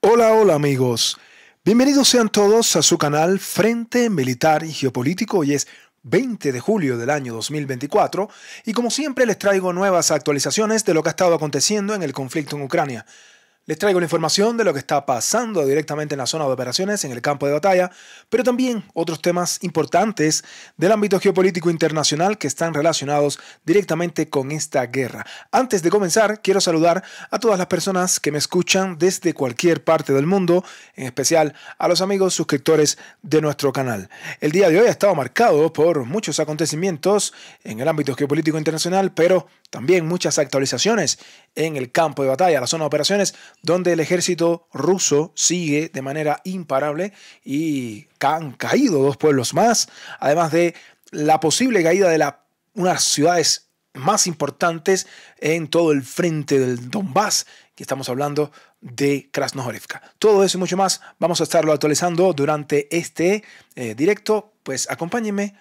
Hola, hola amigos. Bienvenidos sean todos a su canal Frente Militar y Geopolítico. Hoy es 20 de julio del año 2024 y como siempre les traigo nuevas actualizaciones de lo que ha estado aconteciendo en el conflicto en Ucrania. Les traigo la información de lo que está pasando directamente en la zona de operaciones, en el campo de batalla, pero también otros temas importantes del ámbito geopolítico internacional que están relacionados directamente con esta guerra. Antes de comenzar, quiero saludar a todas las personas que me escuchan desde cualquier parte del mundo, en especial a los amigos suscriptores de nuestro canal. El día de hoy ha estado marcado por muchos acontecimientos en el ámbito geopolítico internacional, pero también muchas actualizaciones en el campo de batalla, la zona de operaciones, donde el ejército ruso sigue de manera imparable y han caído dos pueblos más, además de la posible caída de unas ciudades más importantes en todo el frente del Donbass, que estamos hablando de Krasnohorivka. Todo eso y mucho más vamos a estarlo actualizando durante este directo, pues acompáñenme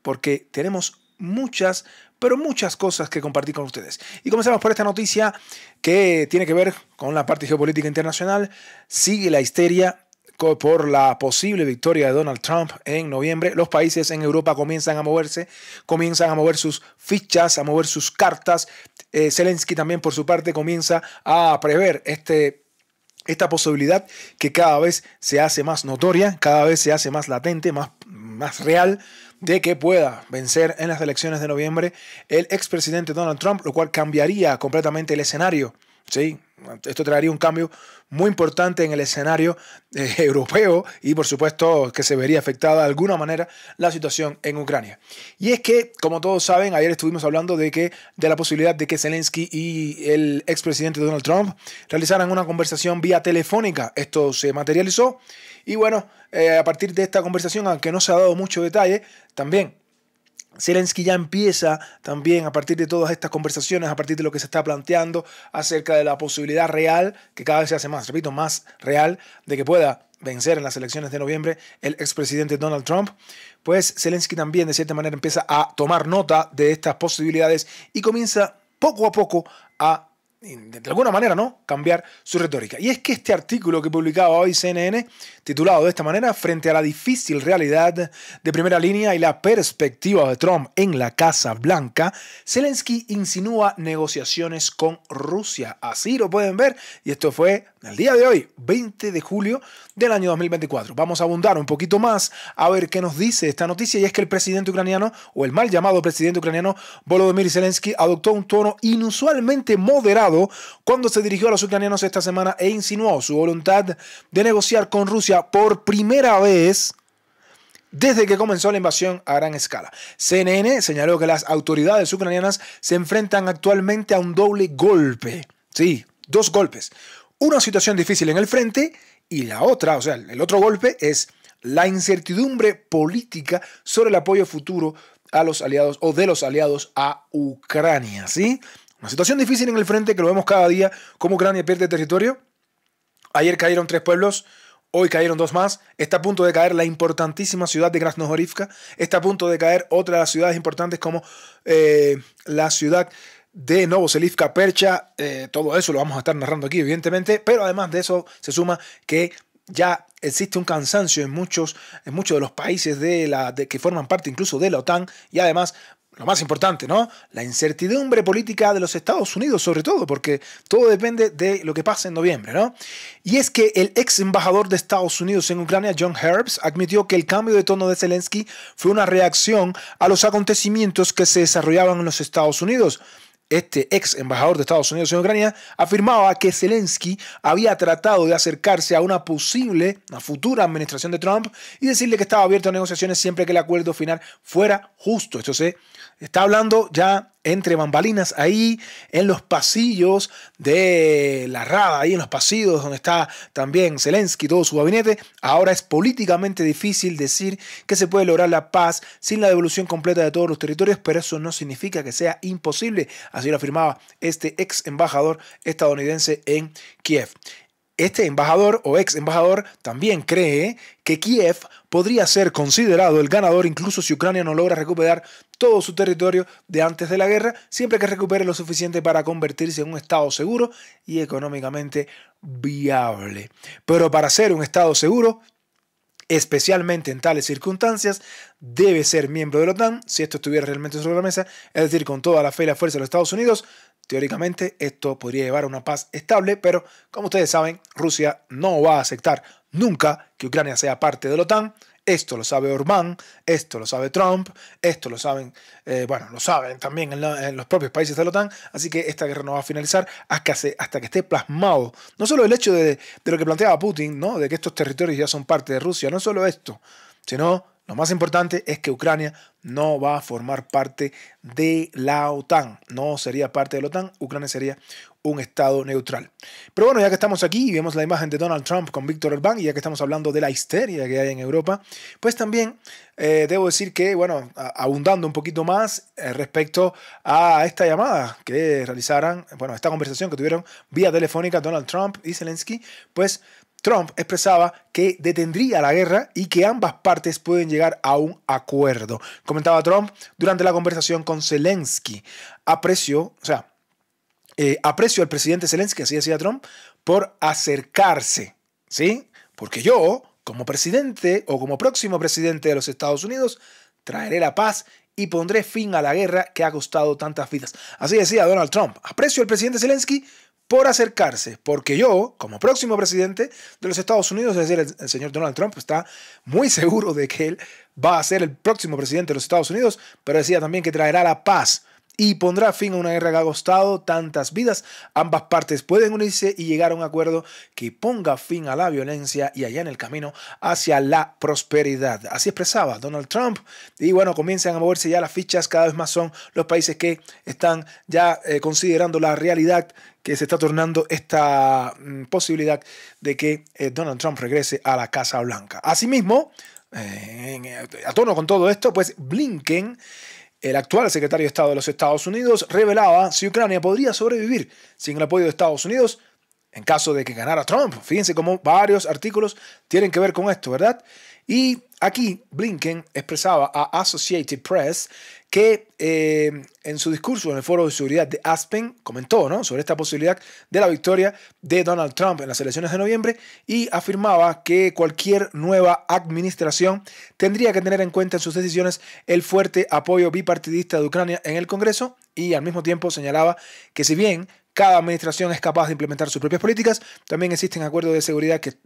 porque tenemos muchas cosas que compartir con ustedes. Y comenzamos por esta noticia que tiene que ver con la parte geopolítica internacional. Sigue la histeria por la posible victoria de Donald Trump en noviembre. Los países en Europa comienzan a moverse, comienzan a mover sus fichas, a mover sus cartas. Zelensky también por su parte comienza a prever esta posibilidad que cada vez se hace más notoria, cada vez se hace más latente, más real, de que pueda vencer en las elecciones de noviembre el expresidente Donald Trump, lo cual cambiaría completamente el escenario. Sí, esto traería un cambio muy importante en el escenario europeo y por supuesto que se vería afectada de alguna manera la situación en Ucrania. Y es que, como todos saben, ayer estuvimos hablando de la posibilidad de que Zelensky y el expresidente Donald Trump realizaran una conversación vía telefónica. Esto se materializó y bueno, a partir de esta conversación, aunque no se ha dado mucho detalle, también Zelensky ya empieza también a partir de todas estas conversaciones, a partir de lo que se está planteando acerca de la posibilidad real, que cada vez se hace más, repito, más real, de que pueda vencer en las elecciones de noviembre el expresidente Donald Trump, pues Zelensky también de cierta manera empieza a tomar nota de estas posibilidades y comienza poco a poco a de alguna manera, ¿no?, cambiar su retórica. Y es que este artículo que publicaba hoy CNN, titulado de esta manera, frente a la difícil realidad de primera línea y la perspectiva de Trump en la Casa Blanca, Zelensky insinúa negociaciones con Rusia. Así lo pueden ver, y esto fue el día de hoy, 20 de julio del año 2024. Vamos a abundar un poquito más a ver qué nos dice esta noticia, y es que el presidente ucraniano, o el mal llamado presidente ucraniano, Volodymyr Zelensky, adoptó un tono inusualmente moderado cuando se dirigió a los ucranianos esta semana e insinuó su voluntad de negociar con Rusia por primera vez desde que comenzó la invasión a gran escala. CNN señaló que las autoridades ucranianas se enfrentan actualmente a un doble golpe. Sí, dos golpes. Una situación difícil en el frente y la otra, o sea, el otro golpe es la incertidumbre política sobre el apoyo futuro a los aliados o de los aliados a Ucrania, ¿sí? Una situación difícil en el frente que lo vemos cada día, cómo Ucrania pierde territorio. Ayer cayeron 3 pueblos, hoy cayeron 2 más. Está a punto de caer la importantísima ciudad de Krasnohorivka. Está a punto de caer otras ciudades importantes como la ciudad de Novoselivka, Percha. Todo eso lo vamos a estar narrando aquí, evidentemente. Pero además de eso se suma que ya existe un cansancio en muchos de los países que forman parte incluso de la OTAN y además, lo más importante, ¿no?, la incertidumbre política de los Estados Unidos, sobre todo, porque todo depende de lo que pase en noviembre, ¿no? Y es que el ex embajador de Estados Unidos en Ucrania, John Herbst, admitió que el cambio de tono de Zelensky fue una reacción a los acontecimientos que se desarrollaban en los Estados Unidos. Este ex embajador de Estados Unidos en Ucrania afirmaba que Zelensky había tratado de acercarse a una futura administración de Trump y decirle que estaba abierto a negociaciones siempre que el acuerdo final fuera justo. Esto se está hablando ya entre bambalinas ahí en los pasillos de la Rada, ahí en los pasillos donde está también Zelensky y todo su gabinete. Ahora es políticamente difícil decir que se puede lograr la paz sin la devolución completa de todos los territorios, pero eso no significa que sea imposible. Así lo afirmaba este ex embajador estadounidense en Kiev. Este embajador o ex embajador también cree que Kiev podría ser considerado el ganador incluso si Ucrania no logra recuperar todo su territorio de antes de la guerra, siempre que recupere lo suficiente para convertirse en un estado seguro y económicamente viable. Pero para ser un estado seguro, especialmente en tales circunstancias, debe ser miembro de la OTAN, si esto estuviera realmente sobre la mesa, es decir, con toda la fe y la fuerza de los Estados Unidos. Teóricamente esto podría llevar a una paz estable, pero como ustedes saben, Rusia no va a aceptar nunca que Ucrania sea parte de la OTAN. Esto lo sabe Orbán, esto lo sabe Trump, esto lo saben, lo saben también en los propios países de la OTAN, así que esta guerra no va a finalizar hasta que esté plasmado. No solo el hecho de lo que planteaba Putin, ¿no? De que estos territorios ya son parte de Rusia, no solo esto, sino lo más importante es que Ucrania no va a formar parte de la OTAN, no sería parte de la OTAN, Ucrania sería un estado neutral. Pero bueno, ya que estamos aquí y vemos la imagen de Donald Trump con Víctor Orbán y ya que estamos hablando de la histeria que hay en Europa, pues también debo decir que, bueno, abundando un poquito más respecto a esta llamada que realizaran, bueno, esta conversación que tuvieron vía telefónica Donald Trump y Zelensky, pues Trump expresaba que detendría la guerra y que ambas partes pueden llegar a un acuerdo. Comentaba Trump durante la conversación con Zelensky. Aprecio al presidente Zelensky, así decía Trump, por acercarse, ¿sí? Porque yo, como presidente o como próximo presidente de los Estados Unidos, traeré la paz y pondré fin a la guerra que ha costado tantas vidas. Así decía Donald Trump. Aprecio al presidente Zelensky por acercarse, porque yo, como próximo presidente de los Estados Unidos, es decir, el señor Donald Trump está muy seguro de que él va a ser el próximo presidente de los Estados Unidos, pero decía también que traerá la paz y pondrá fin a una guerra que ha costado tantas vidas. Ambas partes pueden unirse y llegar a un acuerdo que ponga fin a la violencia y allá en el camino hacia la prosperidad. Así expresaba Donald Trump. Y bueno, comienzan a moverse ya las fichas, cada vez más son los países que están ya considerando la realidad que se está tornando esta posibilidad de que Donald Trump regrese a la Casa Blanca. Asimismo, a tono con todo esto, pues Blinken, el actual secretario de Estado de los Estados Unidos, revelaba si Ucrania podría sobrevivir sin el apoyo de Estados Unidos en caso de que ganara Trump. Fíjense cómo varios artículos tienen que ver con esto, ¿verdad? Y aquí Blinken expresaba a Associated Press que en su discurso en el Foro de Seguridad de Aspen comentó, ¿no?, sobre esta posibilidad de la victoria de Donald Trump en las elecciones de noviembre y afirmaba que cualquier nueva administración tendría que tener en cuenta en sus decisiones el fuerte apoyo bipartidista de Ucrania en el Congreso y al mismo tiempo señalaba que si bien cada administración es capaz de implementar sus propias políticas, también existen acuerdos de seguridad que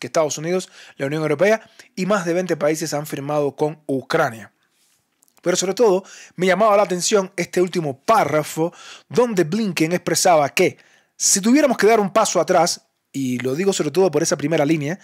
Estados Unidos, la Unión Europea y más de 20 países han firmado con Ucrania. Pero sobre todo me llamaba la atención este último párrafo donde Blinken expresaba que si tuviéramos que dar un paso atrás, y lo digo sobre todo por esa primera línea,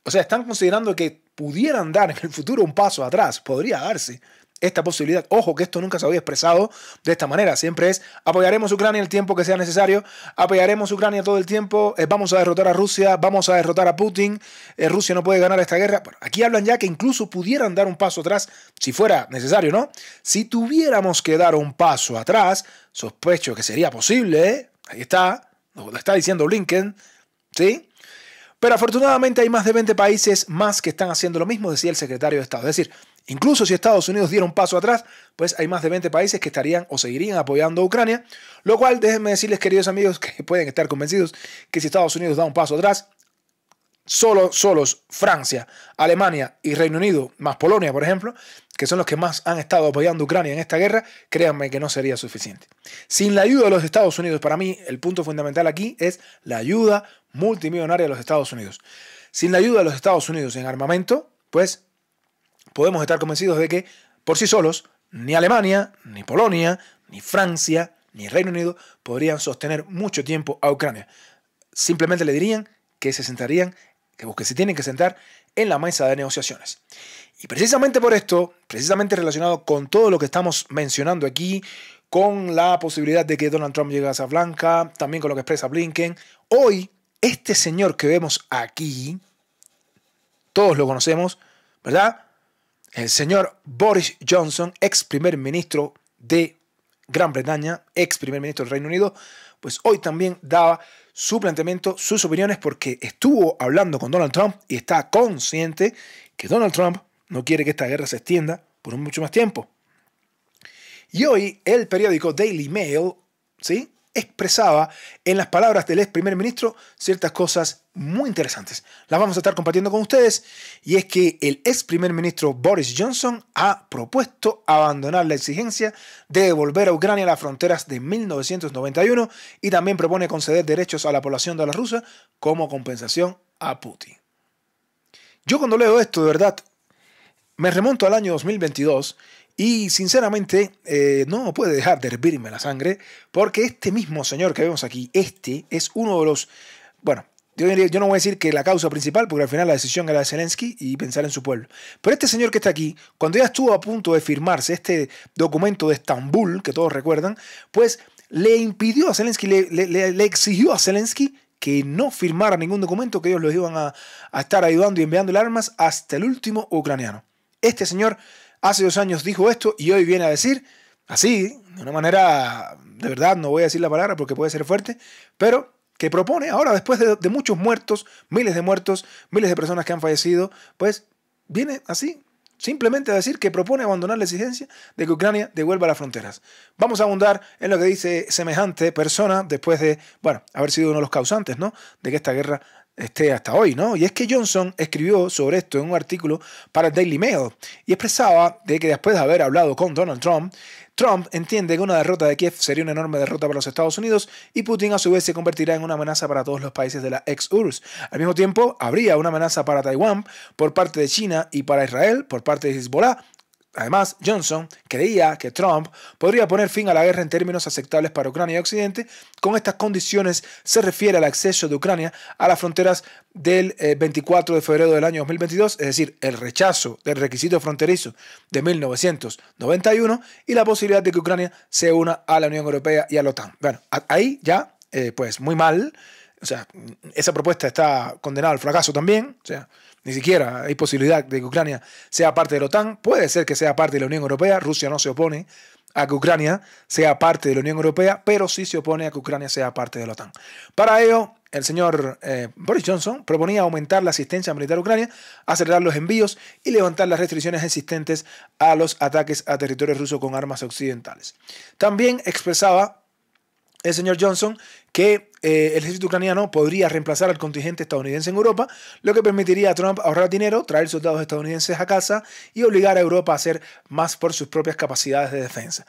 o sea, están considerando que pudieran dar en el futuro un paso atrás, podría darse esta posibilidad. Ojo que esto nunca se había expresado de esta manera, siempre es apoyaremos a Ucrania el tiempo que sea necesario, apoyaremos a Ucrania todo el tiempo, vamos a derrotar a Rusia, vamos a derrotar a Putin, Rusia no puede ganar esta guerra. Bueno, aquí hablan ya que incluso pudieran dar un paso atrás si fuera necesario, ¿no? Si tuviéramos que dar un paso atrás, sospecho que sería posible, ¿eh? Ahí está, lo está diciendo Blinken, ¿sí? Pero afortunadamente hay más de 20 países más que están haciendo lo mismo, decía el secretario de Estado. Es decir, incluso si Estados Unidos diera un paso atrás, pues hay más de 20 países que estarían o seguirían apoyando a Ucrania, lo cual déjenme decirles, queridos amigos, que pueden estar convencidos que si Estados Unidos da un paso atrás, solos Francia, Alemania y Reino Unido, más Polonia, por ejemplo, que son los que más han estado apoyando a Ucrania en esta guerra, créanme que no sería suficiente. Sin la ayuda de los Estados Unidos, para mí el punto fundamental aquí es la ayuda multimillonaria de los Estados Unidos. Sin la ayuda de los Estados Unidos en armamento, pues podemos estar convencidos de que por sí solos ni Alemania, ni Polonia, ni Francia, ni Reino Unido podrían sostener mucho tiempo a Ucrania. Simplemente le dirían que se sentarían, que se tienen que sentar en la mesa de negociaciones. Y precisamente por esto, precisamente relacionado con todo lo que estamos mencionando aquí, con la posibilidad de que Donald Trump llegue a Casa Blanca, también con lo que expresa Blinken, hoy este señor que vemos aquí, todos lo conocemos, ¿verdad? El señor Boris Johnson, ex primer ministro de Gran Bretaña, ex primer ministro del Reino Unido, pues hoy también daba su planteamiento, sus opiniones, porque estuvo hablando con Donald Trump y está consciente que Donald Trump no quiere que esta guerra se extienda por mucho más tiempo. Y hoy el periódico Daily Mail, ¿sí?, expresaba en las palabras del ex primer ministro ciertas cosas muy interesantes. Las vamos a estar compartiendo con ustedes, y es que el ex primer ministro Boris Johnson ha propuesto abandonar la exigencia de devolver a Ucrania las fronteras de 1991 y también propone conceder derechos a la población de la Rusia como compensación a Putin. Yo cuando leo esto, de verdad, me remonto al año 2022 y sinceramente no puede dejar de hervirme la sangre, porque este mismo señor que vemos aquí, este es uno de los, bueno, yo no voy a decir que la causa principal, porque al final la decisión era de Zelensky y pensar en su pueblo. Pero este señor que está aquí, cuando ya estuvo a punto de firmarse este documento de Estambul, que todos recuerdan, pues le impidió a Zelensky, le exigió a Zelensky que no firmara ningún documento, que ellos los iban a estar ayudando y enviando armas hasta el último ucraniano. Este señor hace 2 años dijo esto y hoy viene a decir, así, de una manera, de verdad, no voy a decir la palabra porque puede ser fuerte, pero que propone ahora, después de muchos muertos, miles de personas que han fallecido, pues viene así, simplemente a decir que propone abandonar la exigencia de que Ucrania devuelva las fronteras. Vamos a abundar en lo que dice semejante persona después de, bueno, haber sido uno de los causantes, ¿no?, de que esta guerra esté hasta hoy, ¿no? Y es que Johnson escribió sobre esto en un artículo para el Daily Mail y expresaba de que después de haber hablado con Donald Trump, Trump entiende que una derrota de Kiev sería una enorme derrota para los Estados Unidos y Putin a su vez se convertirá en una amenaza para todos los países de la ex-URSS. Al mismo tiempo, habría una amenaza para Taiwán por parte de China y para Israel por parte de Hezbollah. Además, Johnson creía que Trump podría poner fin a la guerra en términos aceptables para Ucrania y Occidente. Con estas condiciones se refiere al acceso de Ucrania a las fronteras del 24 de febrero del año 2022, es decir, el rechazo del requisito fronterizo de 1991 y la posibilidad de que Ucrania se una a la Unión Europea y a la OTAN. Bueno, ahí ya, pues muy mal. O sea, esa propuesta está condenada al fracaso también. O sea, ni siquiera hay posibilidad de que Ucrania sea parte de la OTAN. Puede ser que sea parte de la Unión Europea. Rusia no se opone a que Ucrania sea parte de la Unión Europea, pero sí se opone a que Ucrania sea parte de la OTAN. Para ello, el señor Boris Johnson proponía aumentar la asistencia militar a Ucrania, acelerar los envíos y levantar las restricciones existentes a los ataques a territorio ruso con armas occidentales. También expresaba el señor Johnson que el ejército ucraniano podría reemplazar al contingente estadounidense en Europa, lo que permitiría a Trump ahorrar dinero, traer soldados estadounidenses a casa y obligar a Europa a hacer más por sus propias capacidades de defensa.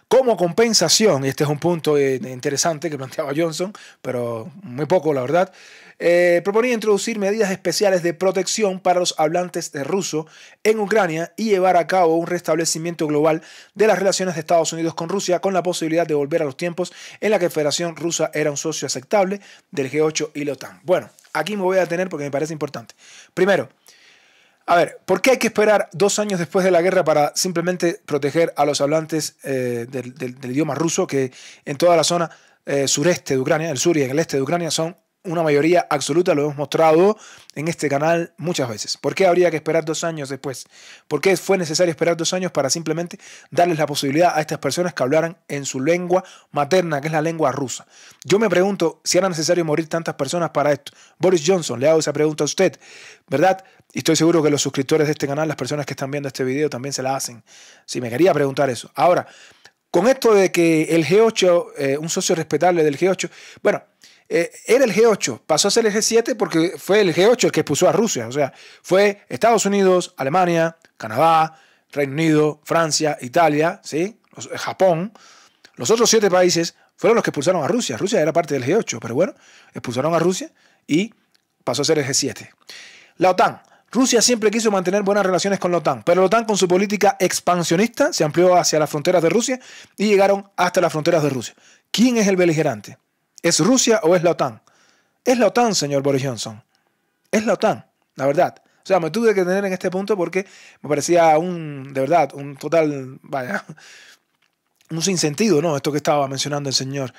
Como compensación, y este es un punto interesante que planteaba Johnson, pero muy poco la verdad, proponía introducir medidas especiales de protección para los hablantes de ruso en Ucrania y llevar a cabo un restablecimiento global de las relaciones de Estados Unidos con Rusia, con la posibilidad de volver a los tiempos en la que la Federación Rusa era un socio aceptable del G8 y la OTAN. Bueno, aquí me voy a detener porque me parece importante. Primero, a ver, ¿por qué hay que esperar 2 años después de la guerra para simplemente proteger a los hablantes del idioma ruso, que en toda la zona sureste de Ucrania, el sur y el este de Ucrania, son una mayoría absoluta? Lo hemos mostrado en este canal muchas veces. ¿Por qué habría que esperar 2 años después? ¿Por qué fue necesario esperar 2 años para simplemente darles la posibilidad a estas personas que hablaran en su lengua materna, que es la lengua rusa? Yo me pregunto si era necesario morir tantas personas para esto. Boris Johnson, le hago esa pregunta a usted, ¿verdad? Y estoy seguro que los suscriptores de este canal, las personas que están viendo este video, también se la hacen. Sí, me quería preguntar eso. Ahora, con esto de que el G8, un socio respetable del G8, bueno, era el G8, pasó a ser el G7 porque fue el G8 el que expulsó a Rusia. O sea, fue Estados Unidos, Alemania, Canadá, Reino Unido, Francia, Italia, ¿sí? Japón. Los otros 7 países fueron los que expulsaron a Rusia. Rusia era parte del G8, pero bueno, expulsaron a Rusia y pasó a ser el G7. La OTAN. Rusia siempre quiso mantener buenas relaciones con la OTAN, pero la OTAN, con su política expansionista, se amplió hacia las fronteras de Rusia y llegaron hasta las fronteras de Rusia. ¿Quién es el beligerante? ¿Es Rusia o es la OTAN? Es la OTAN, señor Boris Johnson. Es la OTAN, la verdad. O sea, me tuve que detener en este punto porque me parecía de verdad, un total, vaya, un sinsentido, ¿no? Esto que estaba mencionando el señor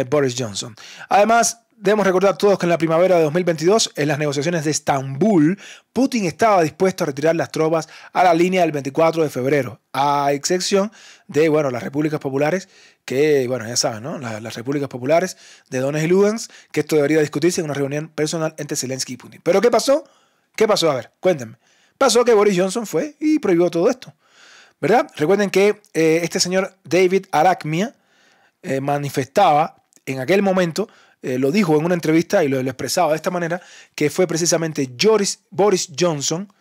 Boris Johnson. Además, debemos recordar todos que en la primavera de 2022, en las negociaciones de Estambul, Putin estaba dispuesto a retirar las tropas a la línea del 24 de febrero, a excepción de, bueno, las repúblicas populares, que, bueno, ya saben, ¿no? Las repúblicas populares de Donetsk y Lugansk, que esto debería discutirse en una reunión personal entre Zelensky y Putin. ¿Pero qué pasó? ¿Qué pasó? A ver, cuéntenme. Pasó que Boris Johnson fue y prohibió todo esto. ¿verdad? Recuerden que este señor David Arakmia manifestaba en aquel momento, lo dijo en una entrevista y lo expresaba de esta manera, que fue precisamente Boris Johnson,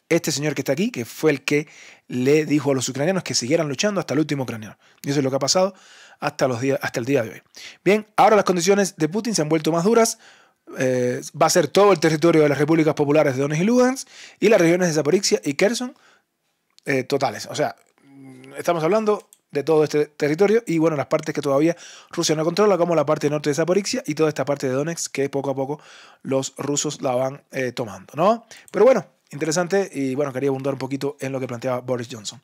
este señor que está aquí, que fue el que le dijo a los ucranianos que siguieran luchando hasta el último ucraniano. Y eso es lo que ha pasado hasta el día de hoy. Bien, ahora las condiciones de Putin se han vuelto más duras. Va a ser todo el territorio de las repúblicas populares de Donetsk y Lugansk y las regiones de Zaporizhia y Kherson totales. O sea, estamos hablando de todo este territorio y bueno, las partes que todavía Rusia no controla, como la parte norte de Zaporizhia y toda esta parte de Donetsk que poco a poco los rusos la van tomando, ¿no? Pero bueno, interesante y bueno, quería abundar un poquito en lo que planteaba Boris Johnson.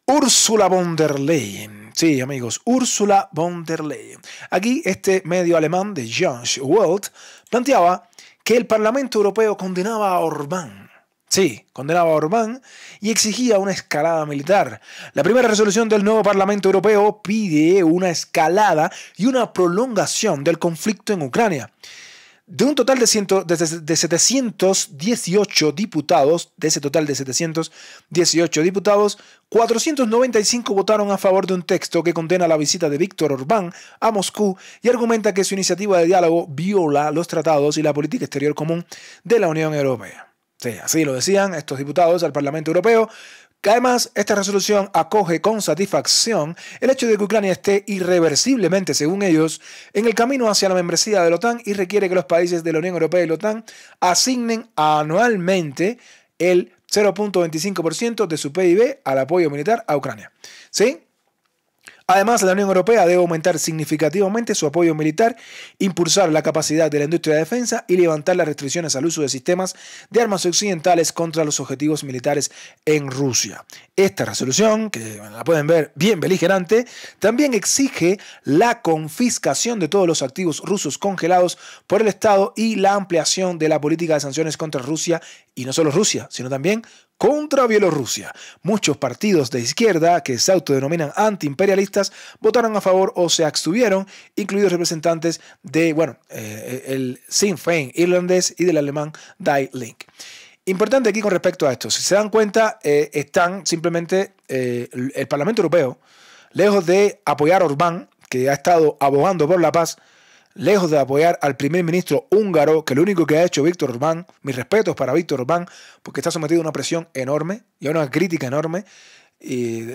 Ursula von der Leyen. Sí, amigos, Ursula von der Leyen. Aquí este medio alemán de Josh Welt planteaba que el Parlamento Europeo condenaba a Orbán. Sí, condenaba a Orbán y exigía una escalada militar. La primera resolución del nuevo Parlamento Europeo pide una escalada y una prolongación del conflicto en Ucrania. De un total de 718 diputados, 495 votaron a favor de un texto que condena la visita de Víctor Orbán a Moscú y argumenta que su iniciativa de diálogo viola los tratados y la política exterior común de la Unión Europea. Sí, así lo decían estos diputados al Parlamento Europeo. Que además, esta resolución acoge con satisfacción el hecho de que Ucrania esté irreversiblemente, según ellos, en el camino hacia la membresía de la OTAN y requiere que los países de la Unión Europea y la OTAN asignen anualmente el 0.25% de su PIB al apoyo militar a Ucrania. ¿Sí? Además, la Unión Europea debe aumentar significativamente su apoyo militar, impulsar la capacidad de la industria de defensa y levantar las restricciones al uso de sistemas de armas occidentales contra los objetivos militares en Rusia. Esta resolución, que la pueden ver bien beligerante, también exige la confiscación de todos los activos rusos congelados por el Estado y la ampliación de la política de sanciones contra Rusia, y no solo Rusia, sino también contra Bielorrusia. Muchos partidos de izquierda que se autodenominan antiimperialistas votaron a favor o se abstuvieron, incluidos representantes de, el Sinn Féin irlandés y del alemán Die Linke. Importante aquí con respecto a esto, si se dan cuenta, están simplemente el Parlamento Europeo, lejos de apoyar a Orbán, que ha estado abogando por la paz, lejos de apoyar al primer ministro húngaro, que lo único que ha hecho Víctor Orbán, mis respetos para Víctor Orbán, porque está sometido a una presión enorme y a una crítica enorme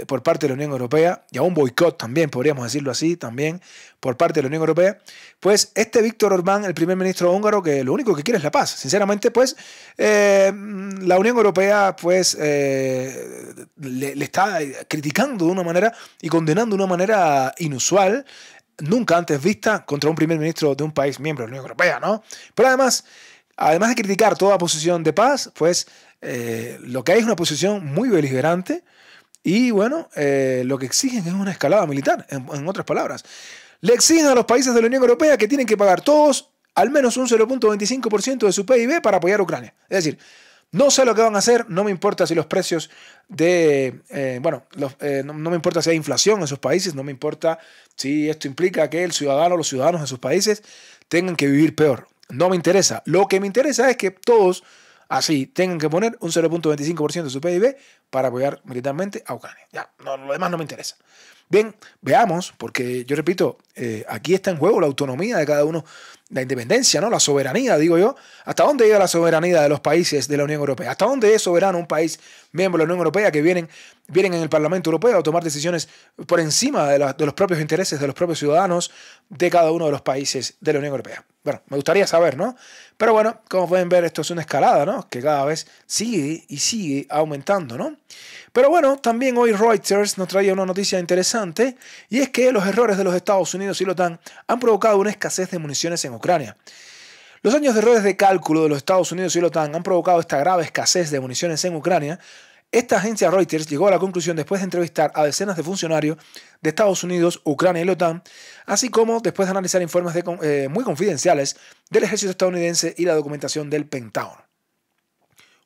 por parte de la Unión Europea y a un boicot también, podríamos decirlo así, también por parte de la Unión Europea, pues este Víctor Orbán, el primer ministro húngaro, que lo único que quiere es la paz. Sinceramente, pues la Unión Europea pues le está criticando de una manera y condenando de una manera inusual, nunca antes vista, contra un primer ministro de un país miembro de la Unión Europea, ¿no? Pero además de criticar toda posición de paz, pues lo que hay es una posición muy beligerante y bueno, lo que exigen es una escalada militar, en otras palabras. Le exigen a los países de la Unión Europea que tienen que pagar todos al menos un 0.25% de su PIB para apoyar a Ucrania. Es decir, no sé lo que van a hacer, no me importa si los precios no me importa si hay inflación en sus países, no me importa si esto implica que los ciudadanos de sus países tengan que vivir peor. No me interesa. Lo que me interesa es que todos así tengan que poner un 0.25% de su PIB para apoyar militarmente a Ucrania. Ya, no, lo demás no me interesa. Bien, veamos, porque yo repito, aquí está en juego la autonomía de cada uno, la independencia, ¿no? La soberanía, digo yo. ¿Hasta dónde llega la soberanía de los países de la Unión Europea? ¿Hasta dónde es soberano un país miembro de la Unión Europea que vienen en el Parlamento Europeo a tomar decisiones por encima de los propios intereses de los propios ciudadanos de cada uno de los países de la Unión Europea? Bueno, me gustaría saber, ¿no? Pero bueno, como pueden ver, esto es una escalada, ¿no? Que cada vez sigue y sigue aumentando, ¿no? Pero bueno, también hoy Reuters nos traía una noticia interesante y es que los errores de los Estados Unidos y la OTAN han provocado una escasez de municiones en Ucrania. Los años de errores de cálculo de los Estados Unidos y la OTAN han provocado esta grave escasez de municiones en Ucrania. Esta agencia Reuters llegó a la conclusión después de entrevistar a decenas de funcionarios de Estados Unidos, Ucrania y la OTAN, así como después de analizar informes muy confidenciales del ejército estadounidense y la documentación del Pentágono.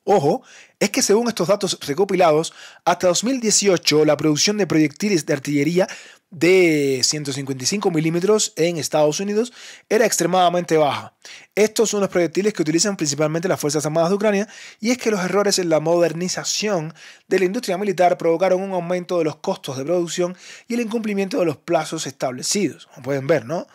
Ojo, es que según estos datos recopilados, hasta 2018 la producción de proyectiles de artillería de 155 milímetros en Estados Unidos era extremadamente baja. Estos son los proyectiles que utilizan principalmente las Fuerzas Armadas de Ucrania, y es que los errores en la modernización de la industria militar provocaron un aumento de los costos de producción y el incumplimiento de los plazos establecidos. Como pueden ver, ¿no?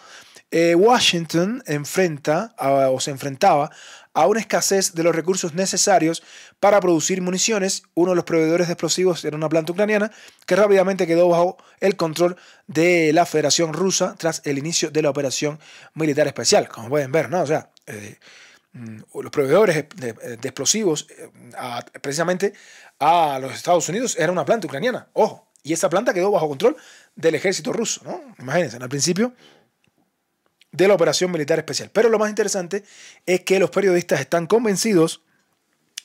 Washington se enfrentaba a una escasez de los recursos necesarios para producir municiones. Uno de los proveedores de explosivos era una planta ucraniana que rápidamente quedó bajo el control de la Federación Rusa tras el inicio de la operación militar especial. Como pueden ver, ¿no? O sea, los proveedores de explosivos precisamente a los Estados Unidos era una planta ucraniana. Ojo, y esa planta quedó bajo control del ejército ruso, ¿no? Imagínense, al principio de la operación militar especial. Pero lo más interesante es que los periodistas están convencidos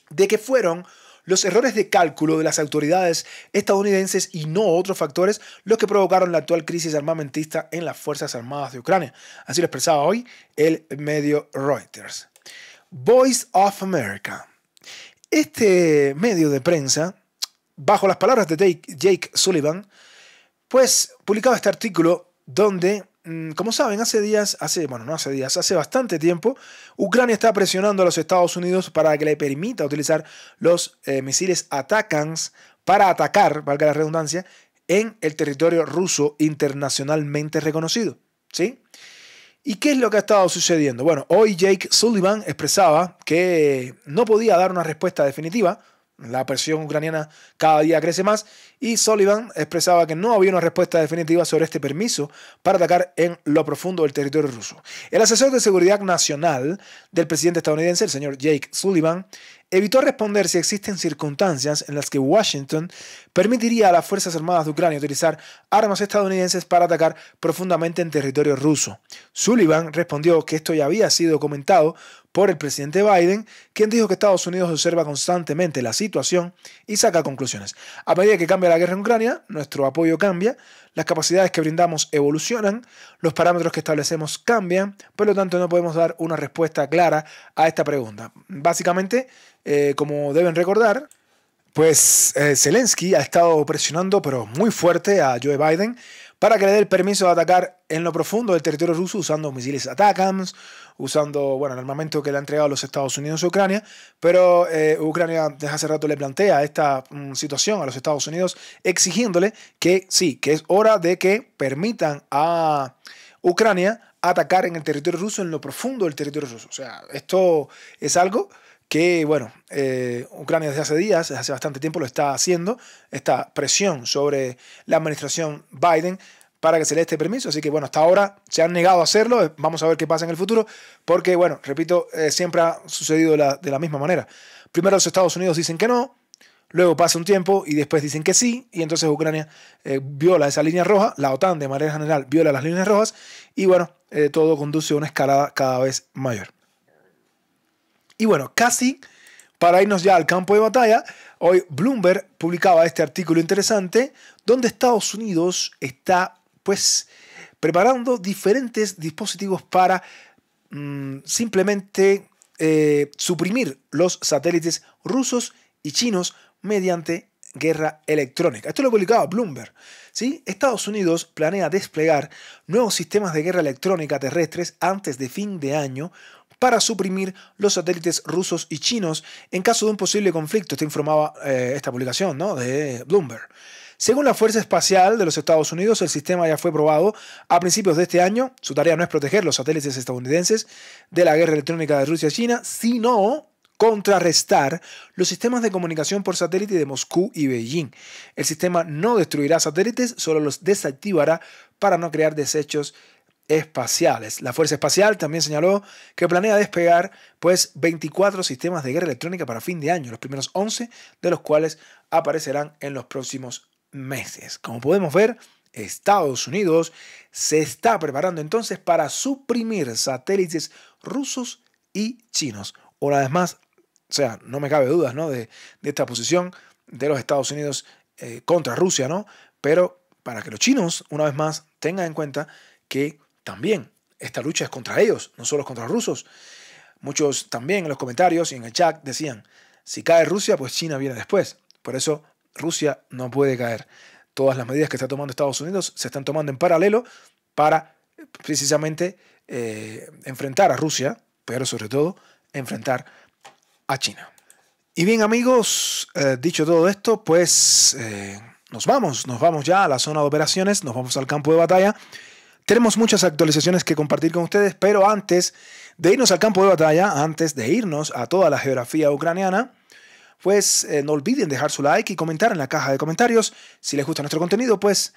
de que fueron los errores de cálculo de las autoridades estadounidenses y no otros factores los que provocaron la actual crisis armamentista en las Fuerzas Armadas de Ucrania. Así lo expresaba hoy el medio Reuters. Voice of America. Este medio de prensa, bajo las palabras de Jake Sullivan, pues publicaba este artículo donde, como saben, hace bastante tiempo, Ucrania está presionando a los Estados Unidos para que le permita utilizar los misiles ATACMS para atacar, valga la redundancia, en el territorio ruso internacionalmente reconocido, ¿sí? ¿Y qué es lo que ha estado sucediendo? Bueno, hoy Jake Sullivan expresaba que no podía dar una respuesta definitiva. La presión ucraniana cada día crece más, y Sullivan expresaba que no había una respuesta definitiva sobre este permiso para atacar en lo profundo del territorio ruso. El asesor de seguridad nacional del presidente estadounidense, el señor Jake Sullivan, evitó responder si existen circunstancias en las que Washington permitiría a las Fuerzas Armadas de Ucrania utilizar armas estadounidenses para atacar profundamente en territorio ruso. Sullivan respondió que esto ya había sido comentado por el presidente Biden, quien dijo que Estados Unidos observa constantemente la situación y saca conclusiones. A medida que cambia la guerra en Ucrania, nuestro apoyo cambia, las capacidades que brindamos evolucionan, los parámetros que establecemos cambian, por lo tanto no podemos dar una respuesta clara a esta pregunta. Básicamente, como deben recordar, pues Zelensky ha estado presionando, pero muy fuerte, a Joe Biden para que le dé el permiso de atacar en lo profundo del territorio ruso usando misiles ATACMS, usando el armamento que le ha entregado los Estados Unidos a Ucrania. Pero Ucrania desde hace rato le plantea esta situación a los Estados Unidos, exigiéndole que sí, que es hora de que permitan a Ucrania atacar en el territorio ruso, en lo profundo del territorio ruso. O sea, esto es algo que, Ucrania desde hace días, desde hace bastante tiempo lo está haciendo, esta presión sobre la administración Biden para que se le dé este permiso. Así que, hasta ahora se han negado a hacerlo. Vamos a ver qué pasa en el futuro, porque, repito, siempre ha sucedido de la misma manera. Primero los Estados Unidos dicen que no, luego pasa un tiempo y después dicen que sí, y entonces Ucrania viola esa línea roja, la OTAN de manera general viola las líneas rojas, y todo conduce a una escalada cada vez mayor. Y casi para irnos ya al campo de batalla, hoy Bloomberg publicaba este artículo interesante donde Estados Unidos está preparando diferentes dispositivos para simplemente suprimir los satélites rusos y chinos mediante guerra electrónica. Esto lo publicaba Bloomberg, ¿sí? Estados Unidos planea desplegar nuevos sistemas de guerra electrónica terrestres antes de fin de año para suprimir los satélites rusos y chinos en caso de un posible conflicto. Esto informaba esta publicación, ¿no?, de Bloomberg. Según la Fuerza Espacial de los Estados Unidos, el sistema ya fue probado a principios de este año. Su tarea no es proteger los satélites estadounidenses de la guerra electrónica de Rusia y China, sino contrarrestar los sistemas de comunicación por satélite de Moscú y Beijing. El sistema no destruirá satélites, solo los desactivará para no crear desechos espaciales. La Fuerza Espacial también señaló que planea despegar 24 sistemas de guerra electrónica para fin de año, los primeros 11 de los cuales aparecerán en los próximos meses. Como podemos ver, Estados Unidos se está preparando entonces para suprimir satélites rusos y chinos. Una vez más, no me cabe dudas, ¿no?, de esta posición de los Estados Unidos contra Rusia, ¿no? Pero para que los chinos, una vez más, tengan en cuenta que también esta lucha es contra ellos, no solo contra los rusos. Muchos también en los comentarios y en el chat decían, si cae Rusia, pues China viene después. Por eso Rusia no puede caer. todas las medidas que está tomando Estados Unidos se están tomando en paralelo para precisamente enfrentar a Rusia, pero sobre todo enfrentar a China. Y bien, amigos, dicho todo esto, pues nos vamos ya a la zona de operaciones, nos vamos al campo de batalla. Tenemos muchas actualizaciones que compartir con ustedes, pero antes de irnos al campo de batalla, antes de irnos a toda la geografía ucraniana, pues no olviden dejar su like y comentar en la caja de comentarios. Si les gusta nuestro contenido, pues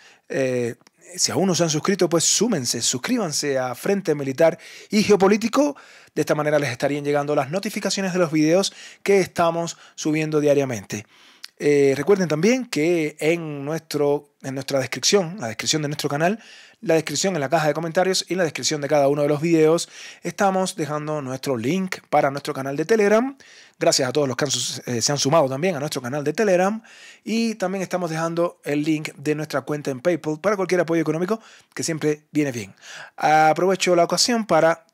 si aún no se han suscrito, pues suscríbanse a Frente Militar y Geopolítico. De esta manera les estarían llegando las notificaciones de los videos que estamos subiendo diariamente. Recuerden también que en nuestra descripción, la descripción de nuestro canal, la descripción en la caja de comentarios y la descripción de cada uno de los videos, estamos dejando nuestro link para nuestro canal de Telegram. Gracias a todos los que se han sumado también a nuestro canal de Telegram. Y también estamos dejando el link de nuestra cuenta en PayPal para cualquier apoyo económico que siempre viene bien. Aprovecho la ocasión para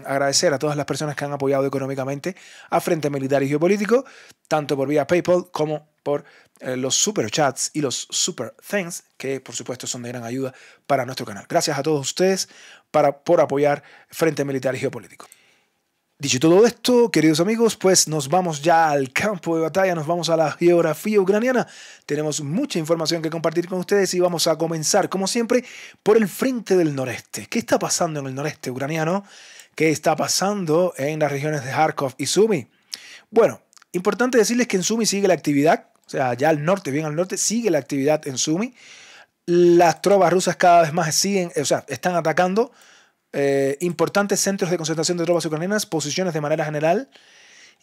agradecer a todas las personas que han apoyado económicamente a Frente Militar y Geopolítico, tanto por vía PayPal como por los super chats y los super thanks, que por supuesto son de gran ayuda para nuestro canal. Gracias a todos ustedes por apoyar Frente Militar y Geopolítico. Dicho todo esto, queridos amigos, pues nos vamos ya al campo de batalla, nos vamos a la geografía ucraniana. Tenemos mucha información que compartir con ustedes y vamos a comenzar, como siempre, por el frente del noreste. ¿Qué está pasando en el noreste ucraniano? ¿Qué está pasando en las regiones de Kharkov y Sumy? Bueno, importante decirles que en Sumy sigue la actividad, o sea, ya al norte, bien al norte, sigue la actividad en Sumy. Las tropas rusas cada vez más están atacando importantes centros de concentración de tropas ucranianas, posiciones de manera general,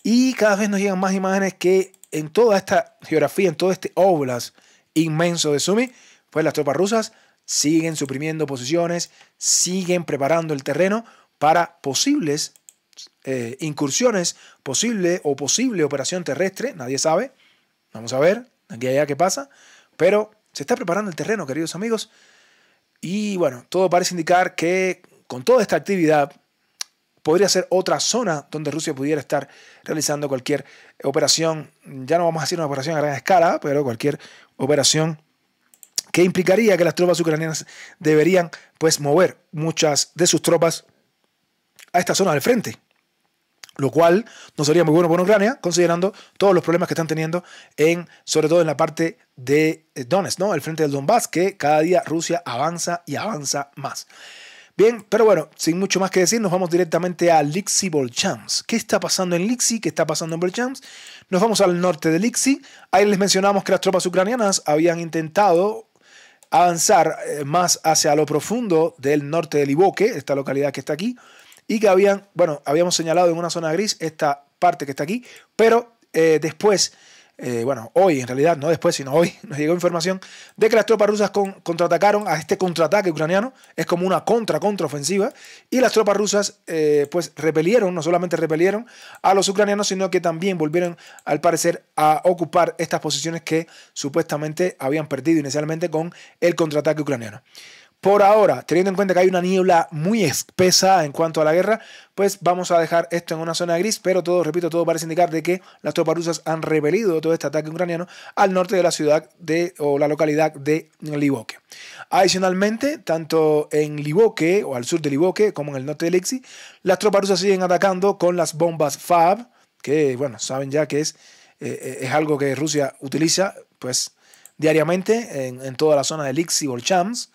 y cada vez nos llegan más imágenes que en toda esta geografía, en todo este oblast inmenso de Sumy, pues las tropas rusas siguen suprimiendo posiciones, siguen preparando el terreno para posibles incursiones, posible operación terrestre, nadie sabe, vamos a ver, aquí allá qué pasa, pero se está preparando el terreno, queridos amigos, y bueno, todo parece indicar que con toda esta actividad podría ser otra zona donde Rusia pudiera estar realizando cualquier operación, ya no vamos a decir una operación a gran escala, pero cualquier operación que implicaría que las tropas ucranianas deberían pues mover muchas de sus tropas a esta zona del frente, lo cual no sería muy bueno para Ucrania, considerando todos los problemas que están teniendo sobre todo en la parte de Donetsk, ¿no? El frente del Donbass, que cada día Rusia avanza y avanza más. Bien, pero bueno, sin mucho más que decir, nos vamos directamente a Lysyk-Volchansk. ¿Qué está pasando en Lysyk? ¿Qué está pasando en Volchansk? Nos vamos al norte de Lysyk. Ahí les mencionamos que las tropas ucranianas habían intentado avanzar más hacia lo profundo del norte de Livoke, esta localidad que está aquí, y que habíamos señalado en una zona gris esta parte que está aquí, pero después... hoy, en realidad, no después, sino hoy, nos llegó información de que las tropas rusas contraatacaron a este contraataque ucraniano. Es como una contraofensiva. Y las tropas rusas, pues, no solamente repelieron a los ucranianos, sino que también volvieron, al parecer, a ocupar estas posiciones que supuestamente habían perdido inicialmente con el contraataque ucraniano. Por ahora, teniendo en cuenta que hay una niebla muy espesa en cuanto a la guerra, pues vamos a dejar esto en una zona gris, pero todo parece indicar de que las tropas rusas han repelido todo este ataque ucraniano al norte de la ciudad o la localidad de Livoke. Adicionalmente, tanto en Livoke o al sur de Livoke como en el norte de Lysyk, las tropas rusas siguen atacando con las bombas FAB, que bueno, saben ya que es algo que Rusia utiliza pues diariamente en toda la zona de Lysyk-Volchansk.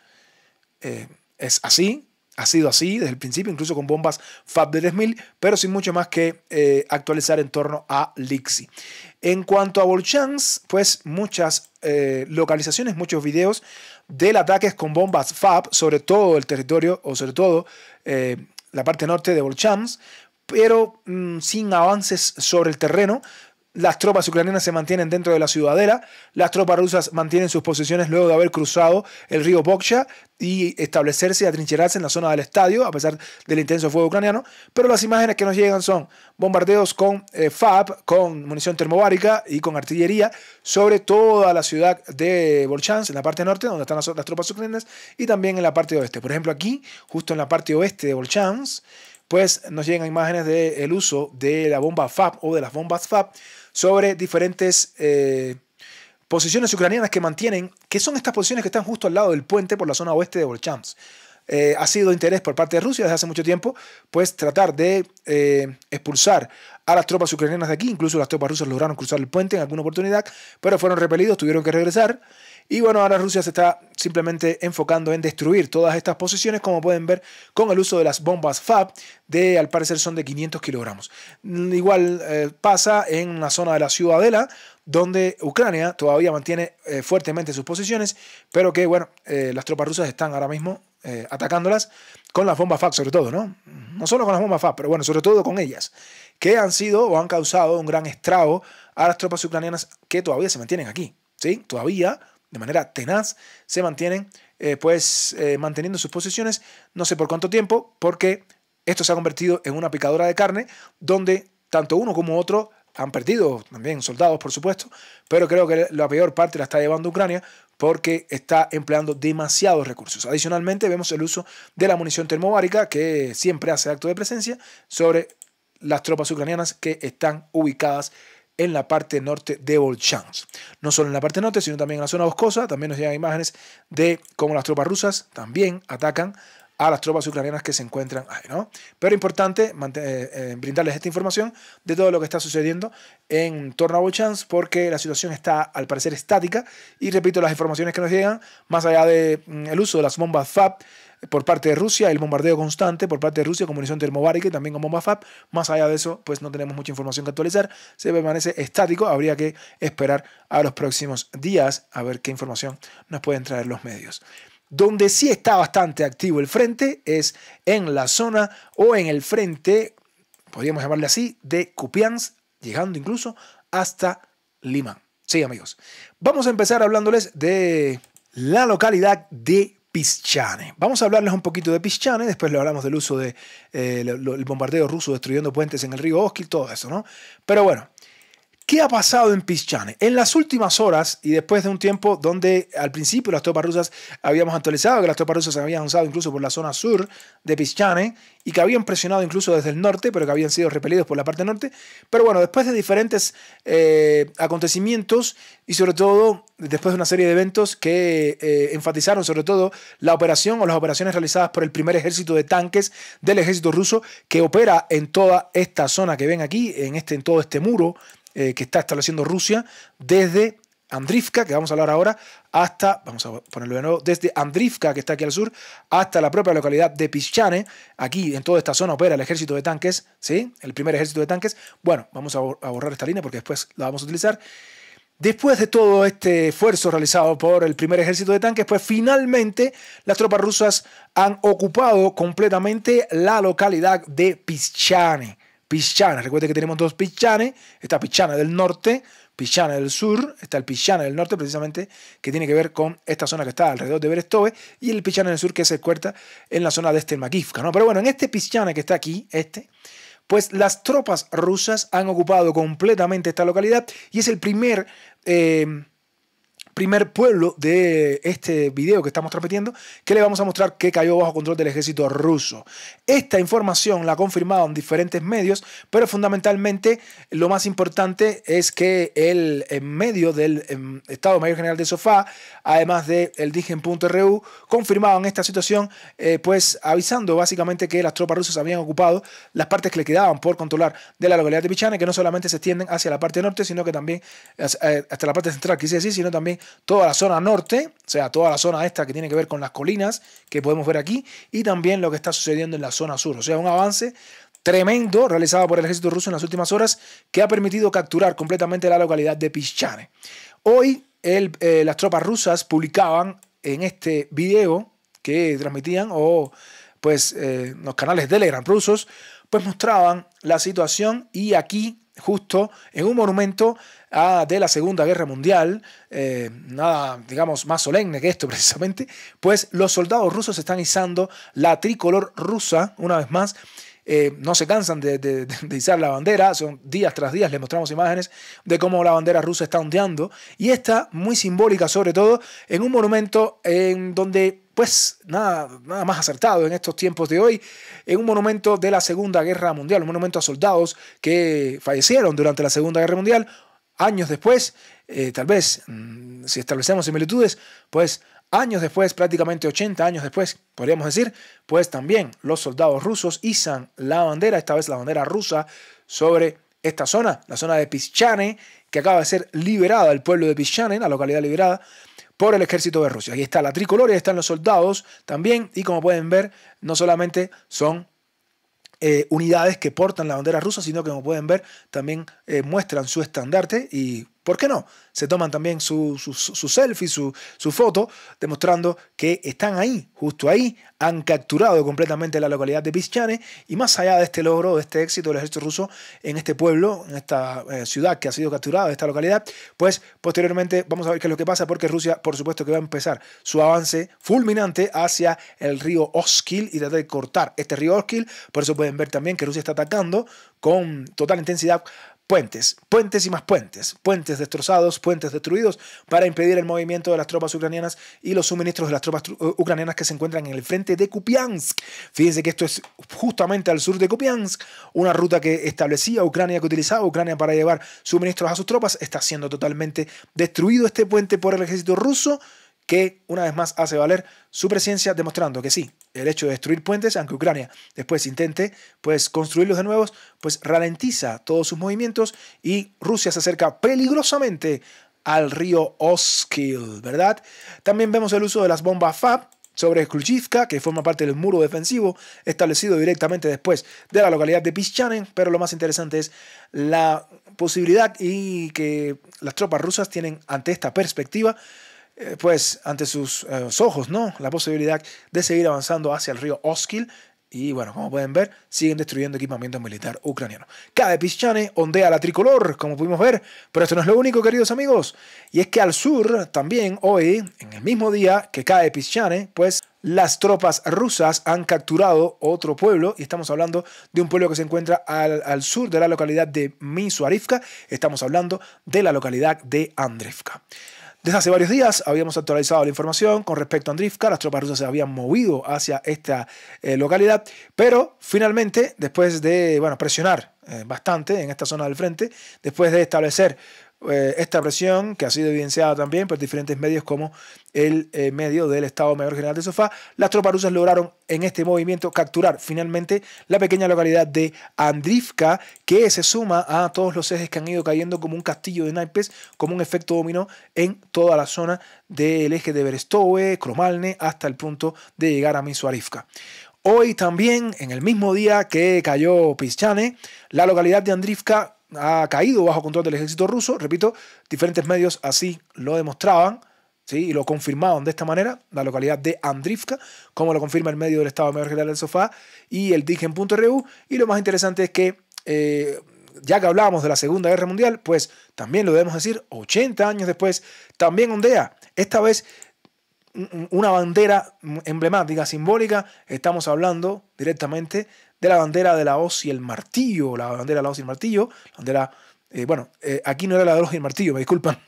Es así, ha sido así desde el principio, incluso con bombas FAB de 3000, pero sin mucho más que actualizar en torno a Lysyk. En cuanto a Volchansk, pues muchas localizaciones, muchos videos del ataques con bombas FAB, sobre todo el territorio, o sobre todo la parte norte de Volchansk, pero sin avances sobre el terreno. Las tropas ucranianas se mantienen dentro de la ciudadela, las tropas rusas mantienen sus posiciones luego de haber cruzado el río Boksha y establecerse y atrincherarse en la zona del estadio, a pesar del intenso fuego ucraniano, pero las imágenes que nos llegan son bombardeos con FAB, con munición termobárica y con artillería sobre toda la ciudad de Volchansk, en la parte norte, donde están las tropas ucranianas, y también en la parte oeste. Por ejemplo, aquí, justo en la parte oeste de Volchansk, pues nos llegan imágenes del uso de la bomba FAB o de las bombas FAB sobre diferentes posiciones ucranianas que mantienen, que son estas posiciones que están justo al lado del puente por la zona oeste de Volchansk. Ha sido interés por parte de Rusia desde hace mucho tiempo, pues tratar de expulsar a las tropas ucranianas de aquí. Incluso las tropas rusas lograron cruzar el puente en alguna oportunidad, pero fueron repelidos, tuvieron que regresar. Y bueno, ahora Rusia se está simplemente enfocando en destruir todas estas posiciones, como pueden ver, con el uso de las bombas FAB, al parecer son de 500 kilogramos. Igual pasa en una zona de la Ciudadela, donde Ucrania todavía mantiene fuertemente sus posiciones, pero que, bueno, las tropas rusas están ahora mismo atacándolas con las bombas FAB sobre todo, ¿no? No solo con las bombas FAB, pero bueno, sobre todo con ellas, que han sido o han causado un gran estrago a las tropas ucranianas que todavía se mantienen aquí, ¿sí? Todavía, de manera tenaz, se mantienen manteniendo sus posiciones, no sé por cuánto tiempo, porque esto se ha convertido en una picadora de carne, donde tanto uno como otro han perdido también soldados, por supuesto, pero creo que la peor parte la está llevando Ucrania porque está empleando demasiados recursos. Adicionalmente, vemos el uso de la munición termobárica, que siempre hace acto de presencia sobre las tropas ucranianas que están ubicadas en la parte norte de Volchansk. No solo en la parte norte, sino también en la zona boscosa. También nos llegan imágenes de cómo las tropas rusas también atacan a las tropas ucranianas que se encuentran ahí, ¿no? Pero importante brindarles esta información de todo lo que está sucediendo en torno a Volchansk, porque la situación está al parecer estática. Y repito, las informaciones que nos llegan, más allá del uso de las bombas FAB por parte de Rusia, el bombardeo constante por parte de Rusia con munición termobárica y también con bombas FAB, más allá de eso, pues no tenemos mucha información que actualizar, se permanece estático. Habría que esperar a los próximos días a ver qué información nos pueden traer los medios. Donde sí está bastante activo el frente es en la zona o en el frente, podríamos llamarle así, de Kupiansk, llegando incluso hasta Liman. Sí, amigos. Vamos a empezar hablándoles de la localidad de Pischane. Vamos a hablarles un poquito de Pischane, después le hablamos del uso del bombardeo ruso destruyendo puentes en el río Oskil, todo eso, ¿no? Pero bueno, ¿qué ha pasado en Pischane? En las últimas horas y después de un tiempo donde al principio las tropas rusas habíamos actualizado que las tropas rusas habían avanzado incluso por la zona sur de Pischane y que habían presionado incluso desde el norte, pero que habían sido repelidos por la parte norte. Pero bueno, después de diferentes acontecimientos y sobre todo después de una serie de eventos que enfatizaron sobre todo la operación o las operaciones realizadas por el primer ejército de tanques del ejército ruso que opera en toda esta zona que ven aquí, en todo este muro que está estableciendo Rusia desde Andrivka, que vamos a hablar ahora, hasta, vamos a ponerlo de nuevo, desde Andrivka, que está aquí al sur, hasta la propia localidad de Pischane. Aquí en toda esta zona opera el ejército de tanques, ¿sí? El primer ejército de tanques. Bueno, vamos a borrar esta línea porque después la vamos a utilizar. Después de todo este esfuerzo realizado por el primer ejército de tanques, pues finalmente las tropas rusas han ocupado completamente la localidad de Pischane. Pischane, recuerden que tenemos dos Pischane, está Pischane del norte, Pischane del sur, está el Pischane del norte precisamente, que tiene que ver con esta zona que está alrededor de Berestove, y el Pischane del sur que se encuentra en la zona de Stelmakivka, ¿no? Pero bueno, en este Pischane que está aquí, pues las tropas rusas han ocupado completamente esta localidad y es el primer pueblo de este video que estamos transmitiendo que le vamos a mostrar que cayó bajo control del ejército ruso. Esta información la ha confirmado en diferentes medios, pero fundamentalmente lo más importante es que el medio del Estado Mayor General de Sofá, además del Digen.ru, confirmaban esta situación, pues avisando básicamente que las tropas rusas habían ocupado las partes que le quedaban por controlar de la localidad de Pischane, que no solamente se extienden hacia la parte norte, sino que también hasta la parte central, quise decir, sino también toda la zona norte, o sea, toda la zona esta que tiene que ver con las colinas que podemos ver aquí, y también lo que está sucediendo en la zona sur. O sea, un avance tremendo realizado por el ejército ruso en las últimas horas que ha permitido capturar completamente la localidad de Pischane. Hoy las tropas rusas publicaban en este video que transmitían o pues los canales de Telegram rusos, pues mostraban la situación y aquí justo en un monumento de la Segunda Guerra Mundial, nada, digamos, más solemne que esto precisamente, pues los soldados rusos están izando la tricolor rusa, una vez más. No se cansan de izar la bandera, son días tras días, les mostramos imágenes de cómo la bandera rusa está ondeando, y esta muy simbólica sobre todo en un monumento en donde pues nada más acertado en estos tiempos de hoy, en un monumento de la Segunda Guerra Mundial, un monumento a soldados que fallecieron durante la Segunda Guerra Mundial, años después, tal vez, si establecemos similitudes, pues años después, prácticamente 80 años después, podríamos decir, pues también los soldados rusos izan la bandera, esta vez la bandera rusa, sobre esta zona, la zona de Pischane, que acaba de ser liberada, el pueblo de Pischane, la localidad liberada, por el ejército de Rusia. Aquí está la tricolor y ahí están los soldados también, y como pueden ver, no solamente son unidades que portan la bandera rusa, sino que como pueden ver, también muestran su estandarte y, ¿por qué no? Se toman también su selfie, su foto, demostrando que están ahí, justo ahí, han capturado completamente la localidad de Pischane, y más allá de este logro, de este éxito del ejército ruso en este pueblo, en esta ciudad que ha sido capturada, esta localidad, pues posteriormente vamos a ver qué es lo que pasa, porque Rusia, por supuesto, que va a empezar su avance fulminante hacia el río Oskil y tratar de cortar este río Oskil. Por eso pueden ver también que Rusia está atacando con total intensidad puentes, puentes y más puentes, puentes destrozados, puentes destruidos para impedir el movimiento de las tropas ucranianas y los suministros de las tropas ucranianas que se encuentran en el frente de Kupiansk. Fíjense que esto es justamente al sur de Kupiansk, una ruta que establecía Ucrania, que utilizaba Ucrania para llevar suministros a sus tropas. Está siendo totalmente destruido este puente por el ejército ruso, que una vez más hace valer su presencia, demostrando que sí, el hecho de destruir puentes, aunque Ucrania después intente pues construirlos de nuevo, pues ralentiza todos sus movimientos y Rusia se acerca peligrosamente al río Oskil, ¿verdad? También vemos el uso de las bombas FAB sobre Klujivka, que forma parte del muro defensivo establecido directamente después de la localidad de Pischane, pero lo más interesante es la posibilidad y que las tropas rusas tienen ante esta perspectiva, pues ante sus ojos, ¿no? La posibilidad de seguir avanzando hacia el río Oskil. Y bueno, como pueden ver, siguen destruyendo equipamiento militar ucraniano. Cae Pischane, ondea la tricolor, como pudimos ver, pero esto no es lo único, queridos amigos. Y es que al sur, también hoy, en el mismo día que cae Pischane, pues las tropas rusas han capturado otro pueblo, y estamos hablando de un pueblo que se encuentra al sur de la localidad de Mysuarivka. Estamos hablando de la localidad de Andrivka. Desde hace varios días habíamos actualizado la información con respecto a Andrivka. Las tropas rusas se habían movido hacia esta localidad, pero finalmente, después de presionar bastante en esta zona del frente, después de establecer esta presión que ha sido evidenciada también por diferentes medios como el medio del Estado Mayor General de Sofá, las tropas rusas lograron en este movimiento capturar finalmente la pequeña localidad de Andrivka, que se suma a todos los ejes que han ido cayendo como un castillo de naipes, como un efecto dominó en toda la zona del eje de Berestove, Kromalne, hasta el punto de llegar a Mysuarivka. Hoy también, en el mismo día que cayó Pischane, la localidad de Andrivka ha caído bajo control del ejército ruso. Repito, diferentes medios así lo demostraban, ¿sí? Y lo confirmaban de esta manera, la localidad de Andrivka, como lo confirma el medio del Estado Mayor General del Sofá y el Digen.ru. Y lo más interesante es que, ya que hablábamos de la Segunda Guerra Mundial, pues también lo debemos decir, 80 años después, también ondea, esta vez una bandera emblemática, simbólica. Estamos hablando directamente de la bandera de la hoz y el martillo, la bandera de la hoz y el martillo, la bandera, aquí no era la de la hoz y el martillo, me disculpan,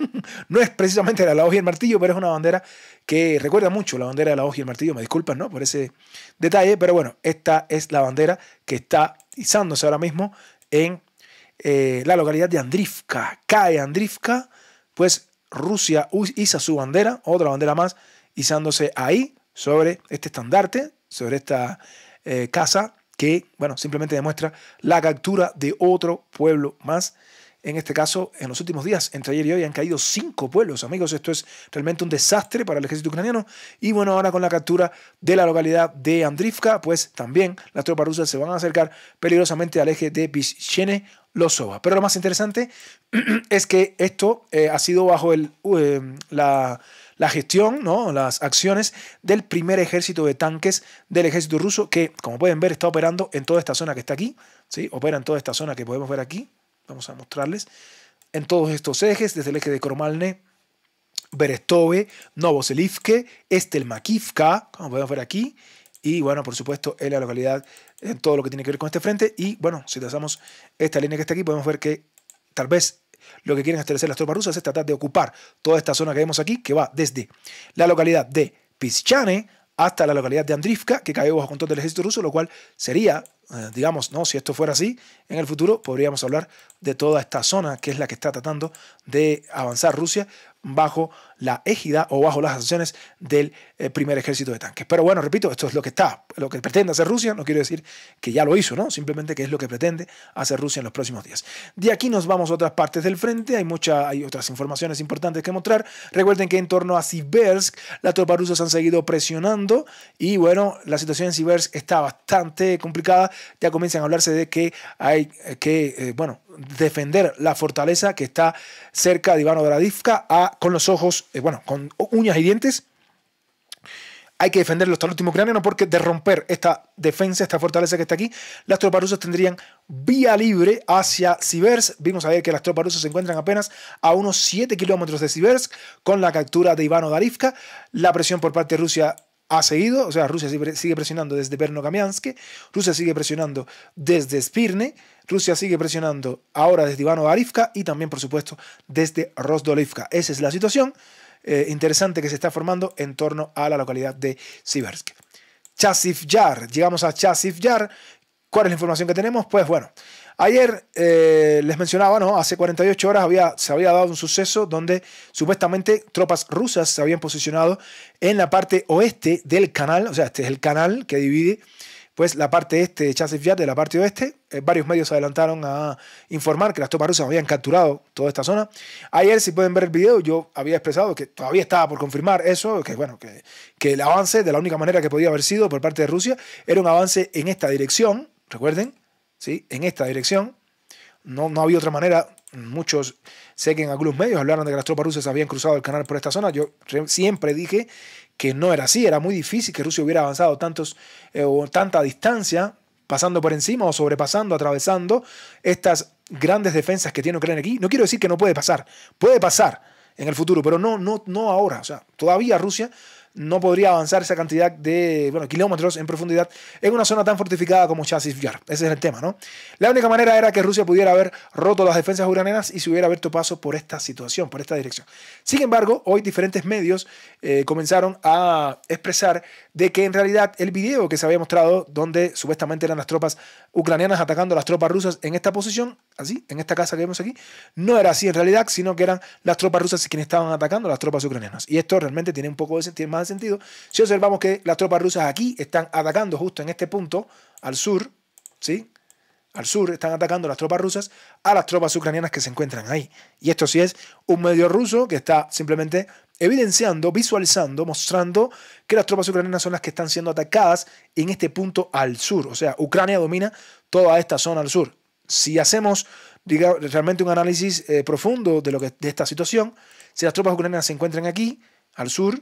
no es precisamente la de la hoz y el martillo, pero es una bandera que recuerda mucho la bandera de la hoz y el martillo, me disculpan, ¿no?, por ese detalle, pero bueno, esta es la bandera que está izándose ahora mismo en la localidad de Andrivka. Cae Andrivka, pues Rusia iza su bandera, otra bandera más, izándose ahí sobre este estandarte, sobre esta casa que, simplemente demuestra la captura de otro pueblo más. En este caso, en los últimos días, entre ayer y hoy, han caído 5 pueblos, amigos. Esto es realmente un desastre para el ejército ucraniano. Y bueno, ahora con la captura de la localidad de Andrivka, pues también las tropas rusas se van a acercar peligrosamente al eje de Pischene-Lozova. Pero lo más interesante es que esto ha sido bajo la gestión, ¿no?, las acciones del primer ejército de tanques del ejército ruso, que, como pueden ver, está operando en toda esta zona que está aquí, ¿sí? Opera en toda esta zona que podemos ver aquí. Vamos a mostrarles en todos estos ejes, desde el eje de Kromalne, Berestove, Novoselivke, Estelmakivka, como podemos ver aquí, y bueno, por supuesto, en la localidad, en todo lo que tiene que ver con este frente. Y bueno, si trazamos esta línea que está aquí, podemos ver que tal vez lo que quieren establecer las tropas rusas es tratar de ocupar toda esta zona que vemos aquí, que va desde la localidad de Pischane hasta la localidad de Andrivka, que cayó bajo control del ejército ruso, lo cual sería, digamos, ¿no? Si esto fuera así, en el futuro podríamos hablar de toda esta zona, que es la que está tratando de avanzar Rusia bajo la égida o bajo las acciones del primer ejército de tanques. Pero bueno, repito, esto es lo que pretende hacer Rusia. No quiero decir que ya lo hizo, ¿no? Simplemente que es lo que pretende hacer Rusia en los próximos días. De aquí nos vamos a otras partes del frente. Hay otras informaciones importantes que mostrar. Recuerden que en torno a Siversk, las tropas rusas han seguido presionando y bueno, la situación en Siversk está bastante complicada. Ya comienzan a hablarse de que hay que, defender la fortaleza que está cerca de Ivano-Gradivka con los ojos, con uñas y dientes. Hay que defenderlo hasta el último ucraniano, porque de romper esta defensa, esta fortaleza que está aquí, las tropas rusas tendrían vía libre hacia Siversk. Vimos ayer que las tropas rusas se encuentran apenas a unos 7 kilómetros de Siversk con la captura de Ivano-Gradivka. La presión por parte de Rusia ha seguido, o sea, Rusia sigue presionando desde Verno-Kamiansk, Rusia sigue presionando desde Spirne, Rusia sigue presionando ahora desde Ivano-Gradivka y también, por supuesto, desde Rozdolivka. Esa es la situación interesante que se está formando en torno a la localidad de Siversk. Chasiv Yar, llegamos a Chasiv Yar. ¿Cuál es la información que tenemos? Pues bueno, ayer les mencionaba, ¿no? Hace 48 horas se había dado un suceso donde supuestamente tropas rusas se habían posicionado en la parte oeste del canal, o sea, este es el canal que divide pues la parte este de Chasiv Yar de la parte oeste. Varios medios se adelantaron a informar que las tropas rusas habían capturado toda esta zona. Ayer, si pueden ver el video, yo había expresado que todavía estaba por confirmar eso, que el avance, de la única manera que podía haber sido por parte de Rusia, era un avance en esta dirección, recuerden, ¿sí? En esta dirección. No había otra manera. Muchos, sé que en algunos medios hablaron de que las tropas rusas habían cruzado el canal por esta zona. Yo siempre dije que no era así, era muy difícil que Rusia hubiera avanzado tanta distancia, pasando por encima o sobrepasando, atravesando estas grandes defensas que tiene Ucrania aquí. No quiero decir que no puede pasar en el futuro, pero no ahora. O sea, todavía Rusia no podría avanzar esa cantidad de kilómetros en profundidad en una zona tan fortificada como Chasiv Yar. Ese es el tema, ¿no? La única manera era que Rusia pudiera haber roto las defensas ucranianas y se hubiera abierto paso por esta situación, por esta dirección. Sin embargo, hoy diferentes medios comenzaron a expresar de que en realidad el video que se había mostrado, donde supuestamente eran las tropas ucranianas atacando a las tropas rusas en esta posición, así, en esta casa que vemos aquí, no era así en realidad, sino que eran las tropas rusas quienes estaban atacando a las tropas ucranianas. Y esto realmente tiene un poco más de sentido si observamos que las tropas rusas aquí están atacando justo en este punto, al sur, ¿sí? Al sur están atacando las tropas rusas a las tropas ucranianas que se encuentran ahí. Y esto sí es un medio ruso que está simplemente evidenciando, visualizando, mostrando que las tropas ucranianas son las que están siendo atacadas en este punto al sur. O sea, Ucrania domina toda esta zona al sur. Si hacemos realmente un análisis profundo de esta situación, si las tropas ucranianas se encuentran aquí, al sur,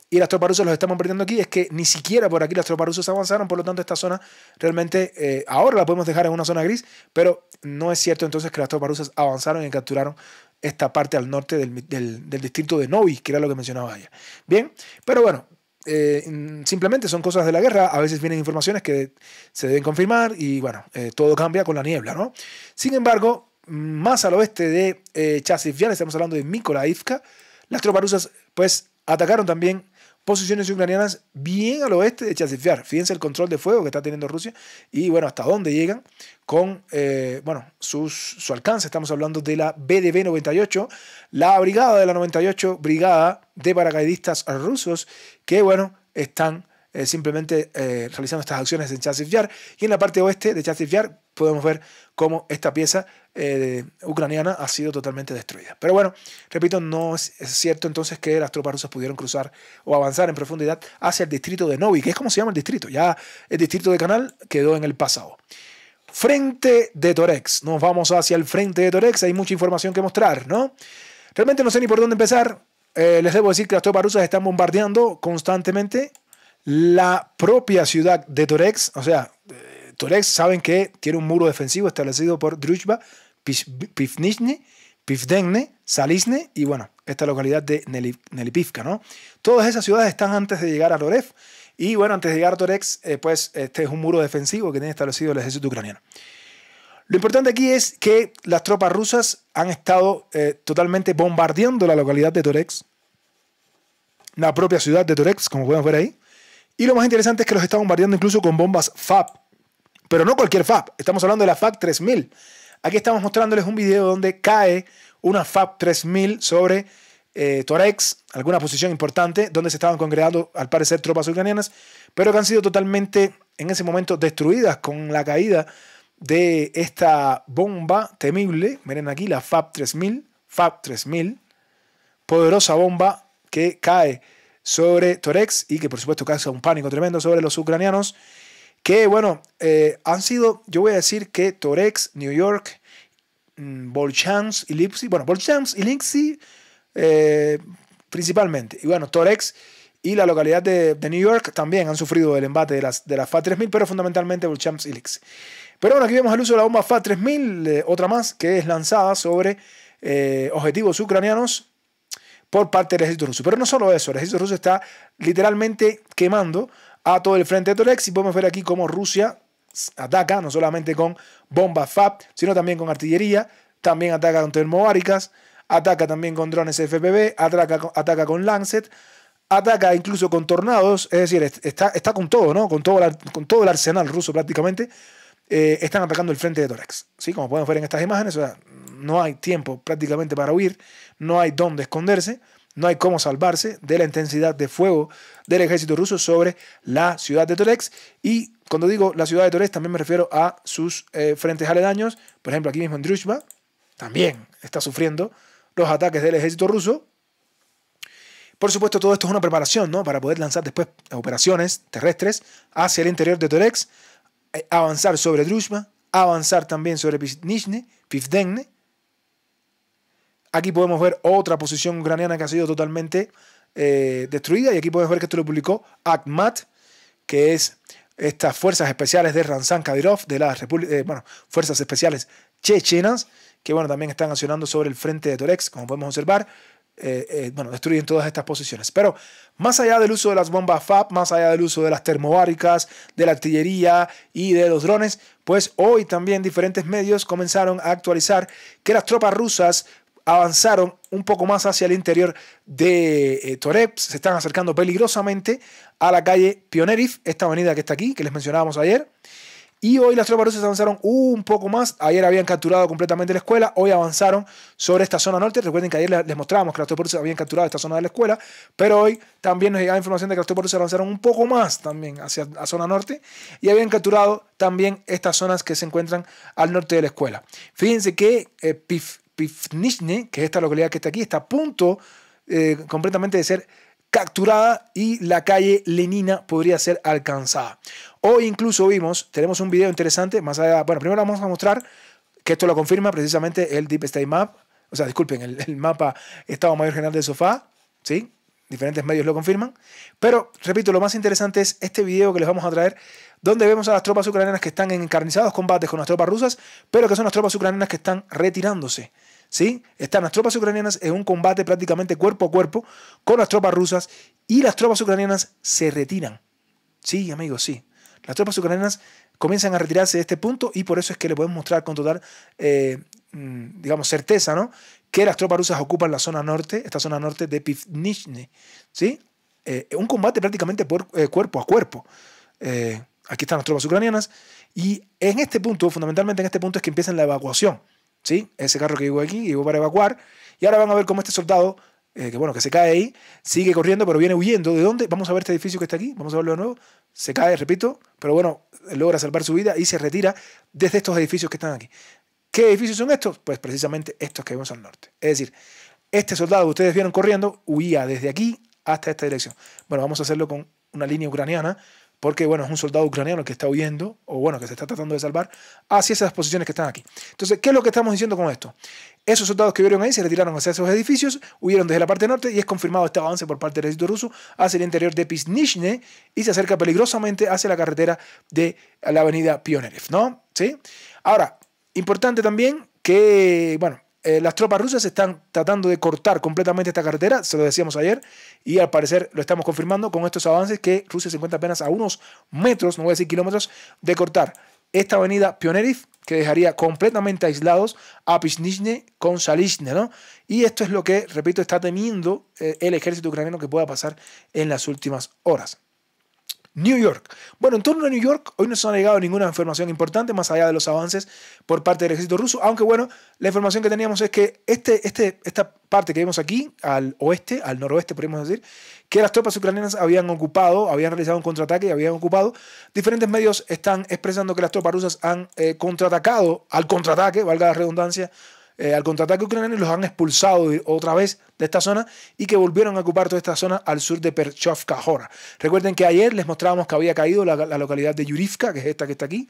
y las tropas rusas los estamos perdiendo aquí, es que ni siquiera por aquí las tropas rusas avanzaron. Por lo tanto, esta zona realmente ahora la podemos dejar en una zona gris, pero no es cierto entonces que las tropas rusas avanzaron y capturaron esta parte al norte del distrito de Novi, que era lo que mencionaba ayer. Bien, pero bueno, simplemente son cosas de la guerra. A veces vienen informaciones que se deben confirmar y bueno, todo cambia con la niebla, ¿no? Sin embargo, más al oeste de Chasiv Yar, estamos hablando de Mykolaiivka, las tropas rusas pues atacaron también posiciones ucranianas bien al oeste de Chasiv Yar. Fíjense el control de fuego que está teniendo Rusia y bueno, hasta dónde llegan con su alcance. Estamos hablando de la BDB 98, la brigada de la 98 Brigada de Paracaidistas rusos que bueno, están simplemente realizando estas acciones en Chasiv Yar. Y en la parte oeste de Chasiv Yar podemos ver cómo esta pieza ucraniana ha sido totalmente destruida. Pero bueno, repito, no es cierto entonces que las tropas rusas pudieron cruzar o avanzar en profundidad hacia el distrito de Novi, que es como se llama el distrito. Ya el distrito de Canal quedó en el pasado. Frente de Toretsk. Nos vamos hacia el frente de Toretsk. Hay mucha información que mostrar, ¿no? Realmente no sé ni por dónde empezar. Les debo decir que las tropas rusas están bombardeando constantemente la propia ciudad de Toretsk. O sea, Toretsk saben que tiene un muro defensivo establecido por Druzhba, Pivdenne, Salisne y bueno, esta localidad de Nelipivka, ¿no? Todas esas ciudades están antes de llegar a Rorev y bueno, antes de llegar a Toretsk, pues este es un muro defensivo que tiene establecido el ejército ucraniano. Lo importante aquí es que las tropas rusas han estado totalmente bombardeando la localidad de Toretsk, la propia ciudad de Toretsk, como podemos ver ahí, Y lo más interesante es que los está bombardeando incluso con bombas FAB. Pero no cualquier FAB. Estamos hablando de la FAB 3000. Aquí estamos mostrándoles un video donde cae una FAB 3000 sobre Toretsk, alguna posición importante, donde se estaban congregando, al parecer, tropas ucranianas, pero que han sido totalmente, en ese momento, destruidas con la caída de esta bomba temible. Miren aquí la FAB 3000, poderosa bomba que cae sobre Toretsk y que, por supuesto, causa un pánico tremendo sobre los ucranianos. Que, bueno, han sido, yo voy a decir que Toretsk, New York, Volchansk y Lipsy, bueno, Volchansk y Lipsy principalmente. Y bueno, Toretsk y la localidad de New York también han sufrido el embate de la FAB 3000, pero fundamentalmente Volchansk y Lipsy. Pero bueno, aquí vemos el uso de la bomba FAB 3000, otra más, que es lanzada sobre objetivos ucranianos por parte del ejército ruso. Pero no solo eso, el ejército ruso está literalmente quemando a todo el frente de Toretsk, y podemos ver aquí cómo Rusia ataca, no solamente con bombas FAB, sino también con artillería, también ataca con termobáricas, ataca también con drones FPV, ataca con Lancet, ataca incluso con tornados, es decir, está con todo, ¿no? Con todo el arsenal ruso prácticamente. Están atacando el frente de Toretsk, ¿sí? Como podemos ver en estas imágenes, o sea, no hay tiempo prácticamente para huir, no hay dónde esconderse, no hay cómo salvarse de la intensidad de fuego del ejército ruso sobre la ciudad de Toretsk. Y cuando digo la ciudad de Toretsk también me refiero a sus frentes aledaños. Por ejemplo, aquí mismo en Druzhba también está sufriendo los ataques del ejército ruso. Por supuesto, todo esto es una preparación, ¿no?, para poder lanzar después operaciones terrestres hacia el interior de Toretsk, avanzar sobre Druzhba, avanzar también sobre Pivdenne. Aquí podemos ver otra posición ucraniana que ha sido totalmente destruida, y aquí podemos ver que esto lo publicó Akhmat, que es estas fuerzas especiales de Ramzan Kadyrov, de las fuerzas especiales chechenas, que bueno, también están accionando sobre el frente de Toretsk, como podemos observar. Destruyen todas estas posiciones. Pero más allá del uso de las bombas FAB, más allá del uso de las termobáricas, de la artillería y de los drones, pues hoy también diferentes medios comenzaron a actualizar que las tropas rusas avanzaron un poco más hacia el interior de Toretsk, se están acercando peligrosamente a la calle Pioneriv, esta avenida que está aquí, que les mencionábamos ayer. Y hoy las tropas rusas avanzaron un poco más. Ayer habían capturado completamente la escuela, hoy avanzaron sobre esta zona norte. Recuerden que ayer les mostrábamos que las tropas rusas habían capturado esta zona de la escuela, pero hoy también nos llegaba información de que las tropas rusas avanzaron un poco más también hacia la zona norte y habían capturado también estas zonas que se encuentran al norte de la escuela. Fíjense que Pivnishne, que es esta localidad que está aquí, está a punto completamente de ser capturada y la calle Lenina podría ser alcanzada. Hoy incluso tenemos un video interesante, más allá, bueno, primero vamos a mostrar que esto lo confirma precisamente el Deep State Map, o sea, disculpen, el mapa Estado Mayor General del SOFA, ¿sí? Diferentes medios lo confirman, pero repito, lo más interesante es este video que les vamos a traer, donde vemos a las tropas ucranianas que están en encarnizados combates con las tropas rusas, pero que son las tropas ucranianas que están retirándose. ¿Sí? Están las tropas ucranianas en un combate prácticamente cuerpo a cuerpo con las tropas rusas y las tropas ucranianas se retiran. Sí, amigos, sí. Las tropas ucranianas comienzan a retirarse de este punto y por eso es que le podemos mostrar con total, certeza, ¿no?, que las tropas rusas ocupan la zona norte, esta zona norte de Pivnishne. ¿Sí? Un combate prácticamente cuerpo a cuerpo. Aquí están las tropas ucranianas y en este punto, fundamentalmente en este punto, es que empieza la evacuación. ¿Sí? Ese carro que llegó aquí, llegó para evacuar. Y ahora van a ver cómo este soldado, que se cae ahí, sigue corriendo, pero viene huyendo. ¿De dónde? Vamos a ver este edificio que está aquí. Vamos a verlo de nuevo. Se cae, repito, pero bueno, logra salvar su vida y se retira desde estos edificios que están aquí. ¿Qué edificios son estos? Pues precisamente estos que vemos al norte. Es decir, este soldado que ustedes vieron corriendo huía desde aquí hasta esta dirección. Bueno, vamos a hacerlo con una línea ucraniana, porque bueno, es un soldado ucraniano que está huyendo, o bueno, que se está tratando de salvar hacia esas posiciones que están aquí. Entonces, ¿qué es lo que estamos diciendo con esto? Esos soldados que vieron ahí se retiraron hacia esos edificios, huyeron desde la parte norte y es confirmado este avance por parte del ejército ruso hacia el interior de Pivnishne y se acerca peligrosamente hacia la carretera de la avenida Pioneriv, ¿no? ¿Sí? Ahora, importante también que, bueno, las tropas rusas están tratando de cortar completamente esta carretera, se lo decíamos ayer, y al parecer lo estamos confirmando con estos avances que Rusia se encuentra apenas a unos metros, no voy a decir kilómetros, de cortar esta avenida Pioneriv, que dejaría completamente aislados a Pivnishne con Salishne, ¿no? Y esto es lo que, repito, está temiendo el ejército ucraniano que pueda pasar en las últimas horas. New York. Bueno, en torno a New York, hoy no se ha llegado ninguna información importante más allá de los avances por parte del ejército ruso, aunque bueno, la información que teníamos es que esta parte que vemos aquí, al oeste, al noroeste podríamos decir, que las tropas ucranianas habían ocupado, habían realizado un contraataque y habían ocupado. Diferentes medios están expresando que las tropas rusas han contraatacado al contraataque, valga la redundancia, al contraataque ucraniano, y los han expulsado otra vez de esta zona y que volvieron a ocupar toda esta zona al sur de Perchovka-Hora. Recuerden que ayer les mostrábamos que había caído la localidad de Yurivka, que es esta que está aquí,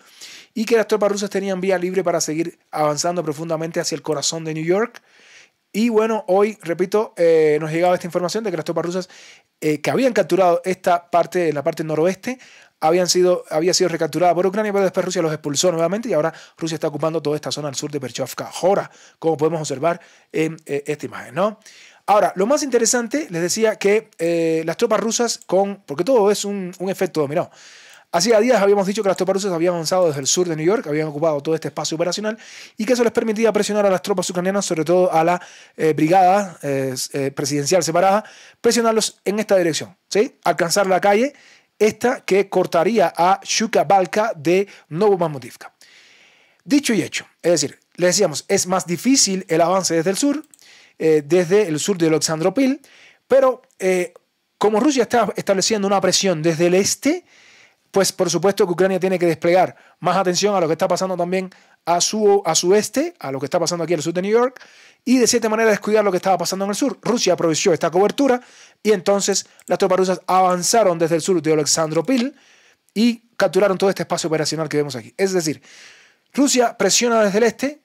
y que las tropas rusas tenían vía libre para seguir avanzando profundamente hacia el corazón de New York. Y bueno, hoy, repito, nos llegaba esta información de que las tropas rusas que habían capturado esta parte, la parte noroeste, había sido recapturada por Ucrania, pero después Rusia los expulsó nuevamente y ahora Rusia está ocupando toda esta zona al sur de Perchovka-Hora, como podemos observar en esta imagen, ¿no? Ahora, lo más interesante, les decía que las tropas rusas, porque todo es un efecto dominó. Hacía días habíamos dicho que las tropas rusas habían avanzado desde el sur de New York, habían ocupado todo este espacio operacional y que eso les permitía presionar a las tropas ucranianas, sobre todo a la brigada presidencial separada, presionarlos en esta dirección, ¿sí? Alcanzar la calle esta que cortaría a Shuka-Balka de Novomammutivka. Dicho y hecho, es decir, les decíamos, es más difícil el avance desde el sur de Oleksandropil, pero como Rusia está estableciendo una presión desde el este, pues por supuesto que Ucrania tiene que desplegar más atención a lo que está pasando también a su este, a lo que está pasando aquí al sur de New York, y de cierta manera descuidar lo que estaba pasando en el sur. Rusia aprovechó esta cobertura y entonces las tropas rusas avanzaron desde el sur de Oleksandropil y capturaron todo este espacio operacional que vemos aquí. Es decir, Rusia presiona desde el este,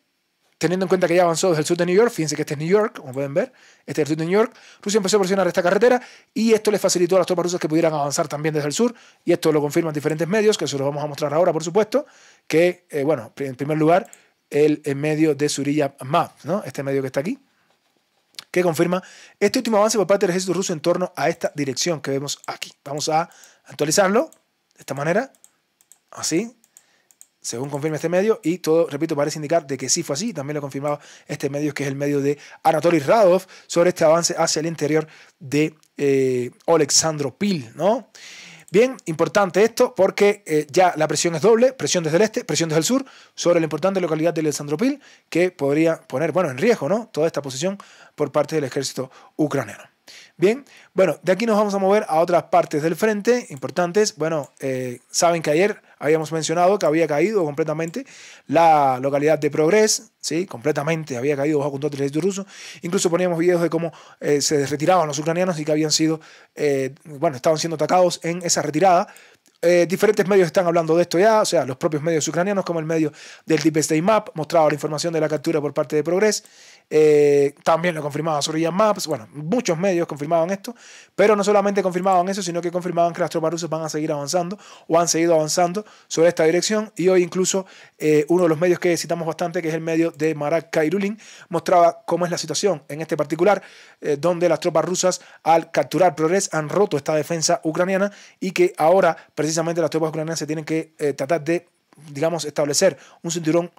teniendo en cuenta que ya avanzó desde el sur de New York. Fíjense que este es New York, como pueden ver, este es el sur de New York. Rusia empezó a presionar esta carretera y esto les facilitó a las tropas rusas que pudieran avanzar también desde el sur, y esto lo confirman diferentes medios, que se los vamos a mostrar ahora, por supuesto, que, bueno, en primer lugar, el medio de Surya Maps, ¿no? Este medio que está aquí, que confirma este último avance por parte del ejército ruso en torno a esta dirección que vemos aquí. Vamos a actualizarlo de esta manera, así, según confirma este medio, y todo, repito, parece indicar de que sí fue así. También lo confirmaba este medio, que es el medio de Anatoly Radov, sobre este avance hacia el interior de Oleksandropil, ¿no? Bien, importante esto porque ya la presión es doble, presión desde el este, presión desde el sur, sobre la importante localidad de Oleksandropil, que podría poner, bueno, en riesgo, ¿no?, toda esta posición por parte del ejército ucraniano. Bien, bueno, de aquí nos vamos a mover a otras partes del frente importantes. Bueno, saben que ayer habíamos mencionado que había caído completamente la localidad de Progress, ¿sí? Completamente había caído bajo control del ejército ruso. Incluso poníamos videos de cómo se retiraban los ucranianos y que habían sido, bueno, estaban siendo atacados en esa retirada. Diferentes medios están hablando de esto ya, o sea, los propios medios ucranianos, como el medio del Deep State Map, mostraba la información de la captura por parte de Progress. También lo confirmaba Surya Maps. Bueno, muchos medios confirmaban esto, pero no solamente confirmaban eso, sino que confirmaban que las tropas rusas van a seguir avanzando o han seguido avanzando sobre esta dirección. Y hoy incluso uno de los medios que citamos bastante, que es el medio de Marat Kairulin, mostraba cómo es la situación en este particular, donde las tropas rusas, al capturar Progress, han roto esta defensa ucraniana y que ahora precisamente las tropas ucranianas se tienen que tratar de, digamos, establecer un cinturón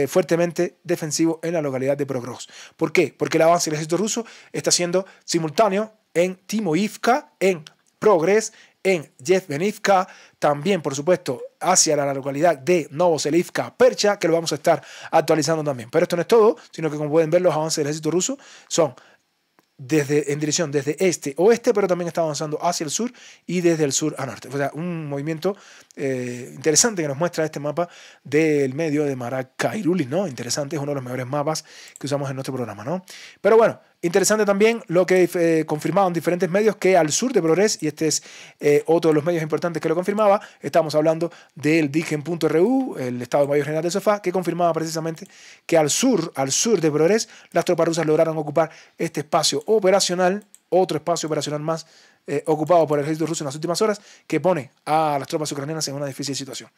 fuertemente defensivo en la localidad de Progress. ¿Por qué? Porque el avance del ejército ruso está siendo simultáneo en Timoivka, en Progress, en Yevgenivka, también, por supuesto, hacia la localidad de Novoselivka-Percha, que lo vamos a estar actualizando también. Pero esto no es todo, sino que, como pueden ver, los avances del ejército ruso son en dirección desde este-oeste, pero también está avanzando hacia el sur y desde el sur a norte. O sea, un movimiento interesante que nos muestra este mapa del medio de Marat Kairulin, ¿no? Interesante, es uno de los mejores mapas que usamos en nuestro programa, ¿no? Pero bueno, interesante también lo que confirmaban diferentes medios, que al sur de Progress, y este es otro de los medios importantes que lo confirmaba, estamos hablando del Digen.ru, el Estado Mayor General de Sofá, que confirmaba precisamente que al sur de Progress, las tropas rusas lograron ocupar este espacio operacional, otro espacio operacional más ocupado por el ejército ruso en las últimas horas, que pone a las tropas ucranianas en una difícil situación.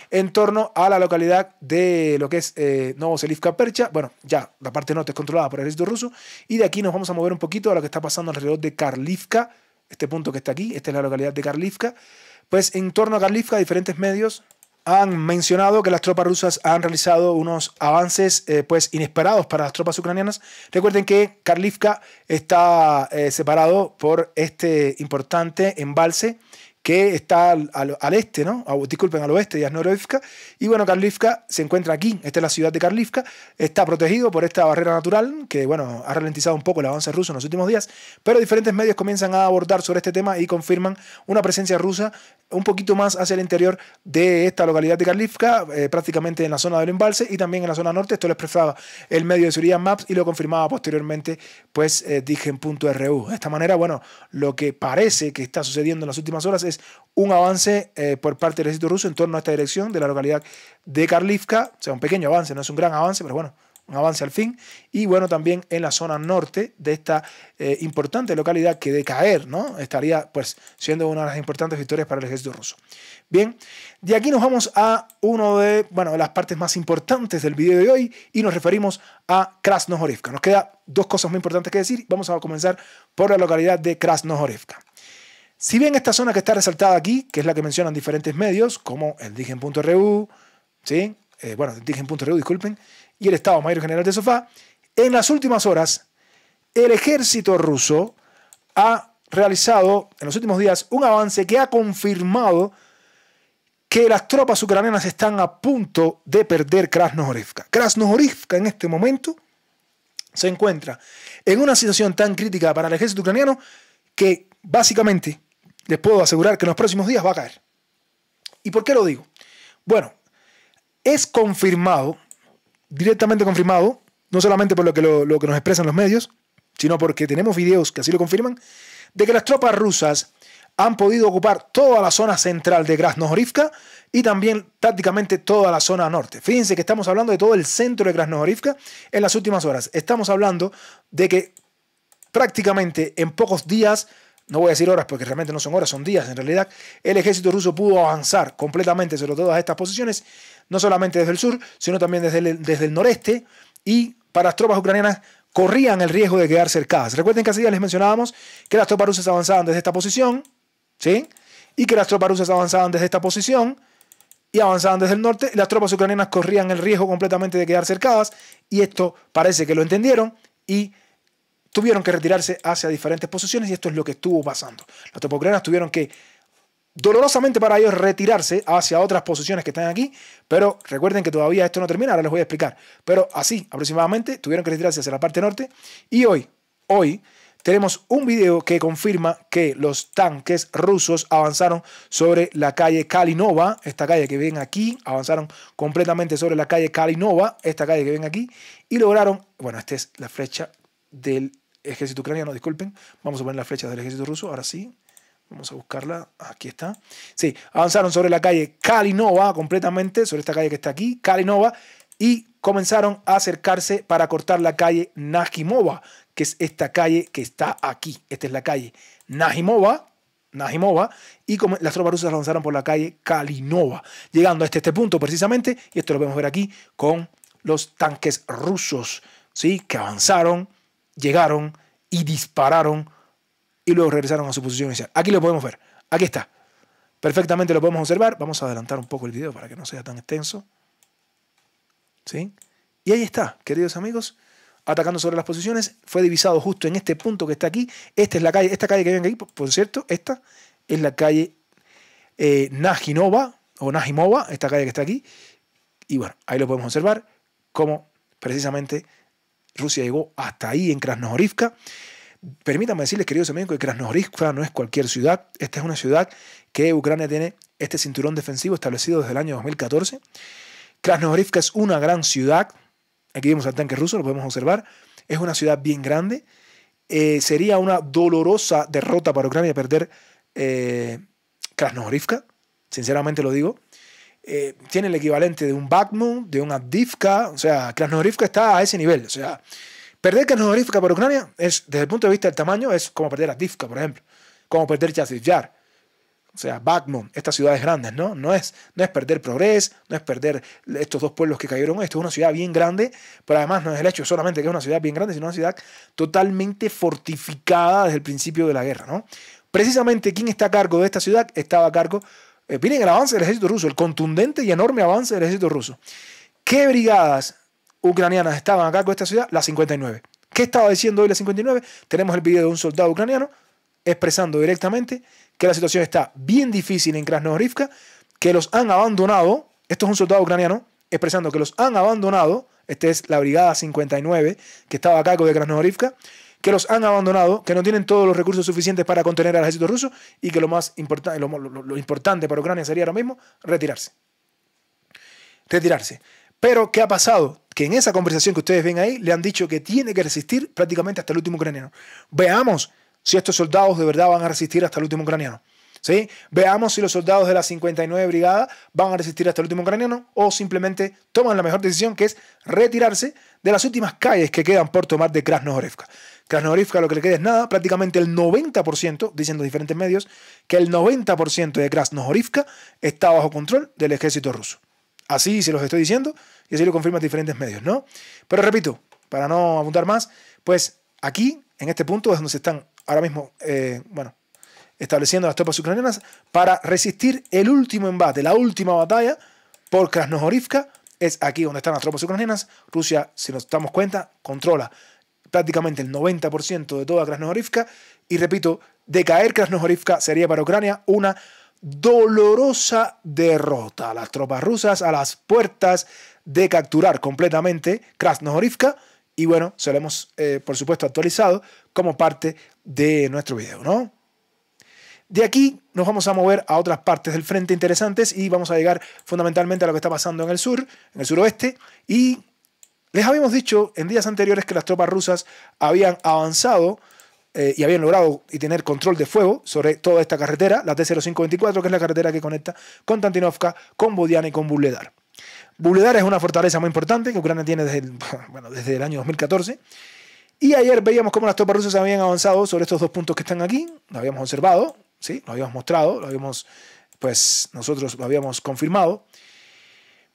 En torno a la localidad de lo que es Novoselivka-Percha, bueno, ya la parte norte es controlada por el ejército ruso, y de aquí nos vamos a mover un poquito a lo que está pasando alrededor de Karlivka, este punto que está aquí, esta es la localidad de Karlivka. Pues en torno a Karlivka, diferentes medios han mencionado que las tropas rusas han realizado unos avances pues inesperados para las tropas ucranianas. Recuerden que Karlivka está separado por este importante embalse, que está al este, ¿no? Disculpen, al oeste de Yasnorovka. Y bueno, Karlivka se encuentra aquí. Esta es la ciudad de Karlivka. Está protegido por esta barrera natural que, bueno, ha ralentizado un poco el avance ruso en los últimos días. Pero diferentes medios comienzan a abordar sobre este tema y confirman una presencia rusa un poquito más hacia el interior de esta localidad de Karlivka, prácticamente en la zona del embalse y también en la zona norte. Esto lo expresaba el medio de seguridad Maps y lo confirmaba posteriormente pues Digen.ru. De esta manera, bueno, lo que parece que está sucediendo en las últimas horas es un avance por parte del ejército ruso en torno a esta dirección de la localidad de Karlivka. O sea, un pequeño avance, no es un gran avance, pero bueno, un avance al fin. Y bueno, también en la zona norte de esta importante localidad que de caer, ¿no? Estaría pues siendo una de las importantes victorias para el ejército ruso. Bien, de aquí nos vamos a uno de, bueno, de las partes más importantes del video de hoy y nos referimos a Krasnohorivka. Nos queda dos cosas muy importantes que decir. Vamos a comenzar por la localidad de Krasnohorivka. Si bien esta zona que está resaltada aquí, que es la que mencionan diferentes medios, como el Digen.ru, ¿sí? Bueno, Digen.ru, disculpen, y el Estado Mayor General de Sofá, en las últimas horas, el ejército ruso ha realizado en los últimos días un avance que ha confirmado que las tropas ucranianas están a punto de perder Krasnohorivka. Krasnohorivka en este momento se encuentra en una situación tan crítica para el ejército ucraniano que básicamente les puedo asegurar que en los próximos días va a caer. ¿Y por qué lo digo? Bueno, es confirmado, directamente confirmado, no solamente por lo que nos expresan los medios, sino porque tenemos videos que así lo confirman, de que las tropas rusas han podido ocupar toda la zona central de Krasnohorivka y también prácticamente toda la zona norte. Fíjense que estamos hablando de todo el centro de Krasnohorivka en las últimas horas. Estamos hablando de que prácticamente en pocos días, no voy a decir horas porque realmente no son horas, son días en realidad, el ejército ruso pudo avanzar completamente sobre todas estas posiciones, no solamente desde el sur, sino también desde el noreste, y para las tropas ucranianas corrían el riesgo de quedar cercadas. Recuerden que hace días les mencionábamos que las tropas rusas avanzaban desde esta posición, ¿sí? Y que las tropas rusas avanzaban desde esta posición y avanzaban desde el norte, y las tropas ucranianas corrían el riesgo completamente de quedar cercadas, y esto parece que lo entendieron y tuvieron que retirarse hacia diferentes posiciones, y esto es lo que estuvo pasando. Las tropas ucranianas tuvieron que, dolorosamente para ellos, retirarse hacia otras posiciones que están aquí, pero recuerden que todavía esto no termina, ahora les voy a explicar. Pero así, aproximadamente, tuvieron que retirarse hacia la parte norte, y hoy tenemos un video que confirma que los tanques rusos avanzaron sobre la calle Kalinova, esta calle que ven aquí, avanzaron completamente sobre la calle Kalinova, esta calle que ven aquí, y lograron, bueno, esta es la flecha del ejército ucraniano, disculpen, vamos a poner las flechas del ejército ruso, ahora sí, vamos a buscarla, aquí está, sí, avanzaron sobre la calle Kalinova completamente, sobre esta calle que está aquí, Kalinova, y comenzaron a acercarse para cortar la calle Najimova, que es esta calle que está aquí, esta es la calle Najimova, y las tropas rusas avanzaron por la calle Kalinova, llegando hasta este punto precisamente, y esto lo podemos ver aquí con los tanques rusos, ¿sí? Que avanzaron, llegaron y dispararon y luego regresaron a su posición inicial. Aquí lo podemos ver, aquí está, perfectamente lo podemos observar. Vamos a adelantar un poco el video para que no sea tan extenso, ¿sí? Y ahí está, queridos amigos, atacando sobre las posiciones. Fue divisado justo en este punto que está aquí. Esta es la calle, esta calle que ven aquí, por cierto, esta es la calle Najimova, esta calle que está aquí. Y bueno, ahí lo podemos observar cómo precisamente Rusia llegó hasta ahí en Krasnohorivka. Permítanme decirles, queridos amigos, que Krasnohorivka no es cualquier ciudad. Esta es una ciudad que Ucrania tiene este cinturón defensivo establecido desde el año 2014. Krasnohorivka es una gran ciudad. Aquí vemos al tanque ruso, lo podemos observar. Es una ciudad bien grande. Sería una dolorosa derrota para Ucrania perder Krasnohorivka. Sinceramente lo digo. Tiene el equivalente de un Bakhmut, de un Avdiivka. O sea, Krasnohorivka está a ese nivel. O sea, perder Krasnohorivka para Ucrania es, desde el punto de vista del tamaño, es como perder Avdiivka, por ejemplo. Como perder Chasiv Yar. O sea, Bakhmut, estas ciudades grandes, ¿no? No es perder Progres, no es perder estos dos pueblos que cayeron. Esto es una ciudad bien grande, pero además no es el hecho solamente que es una ciudad bien grande, sino una ciudad totalmente fortificada desde el principio de la guerra, ¿no? Precisamente, ¿quién está a cargo de esta ciudad? Estaba a cargo, miren el avance del ejército ruso, el contundente y enorme avance del ejército ruso. ¿Qué brigadas ucranianas estaban a cargo de esta ciudad? La 59. ¿Qué estaba diciendo hoy la 59? Tenemos el video de un soldado ucraniano expresando directamente que la situación está bien difícil en Krasnohorivka, que los han abandonado. Esto es un soldado ucraniano expresando que los han abandonado. Esta es la Brigada 59 que estaba a cargo de Krasnohorivka, que los han abandonado, que no tienen todos los recursos suficientes para contener al ejército ruso y que lo más importante, lo importante para Ucrania sería ahora mismo retirarse. Pero, ¿qué ha pasado? Que en esa conversación que ustedes ven ahí, le han dicho que tiene que resistir prácticamente hasta el último ucraniano. Veamos si estos soldados de verdad van a resistir hasta el último ucraniano. ¿Sí? Veamos si los soldados de la 59 Brigada van a resistir hasta el último ucraniano o simplemente toman la mejor decisión, que es retirarse de las últimas calles que quedan por tomar de Krasnohorivka. Krasnohorivka lo que le queda es nada, prácticamente el 90%, dicen los diferentes medios, que el 90% de Krasnohorivka está bajo control del ejército ruso. Así se los estoy diciendo y así lo confirman diferentes medios, ¿no? Pero repito, para no abundar más, pues aquí, en este punto, es donde se están ahora mismo, estableciendo las tropas ucranianas para resistir el último embate, la última batalla por Krasnohorivka. Es aquí donde están las tropas ucranianas. Rusia, si nos damos cuenta, controla prácticamente el 90% de toda Krasnohorivka. Y repito, de caer Krasnohorivka sería para Ucrania una dolorosa derrota. Las tropas rusas a las puertas de capturar completamente Krasnohorivka. Y bueno, se lo hemos, por supuesto, actualizado como parte de nuestro video, ¿no? De aquí nos vamos a mover a otras partes del frente interesantes y vamos a llegar fundamentalmente a lo que está pasando en el sur, en el suroeste. Y les habíamos dicho en días anteriores que las tropas rusas habían avanzado y habían logrado y tener control de fuego sobre toda esta carretera, la T-0524, que es la carretera que conecta Konstantinovka, con Bodiana y con Vuhledar. Vuhledar es una fortaleza muy importante que Ucrania tiene desde el año 2014. Y ayer veíamos cómo las tropas rusas habían avanzado sobre estos dos puntos que están aquí. Lo habíamos observado, ¿sí? Lo habíamos mostrado, nosotros lo habíamos confirmado.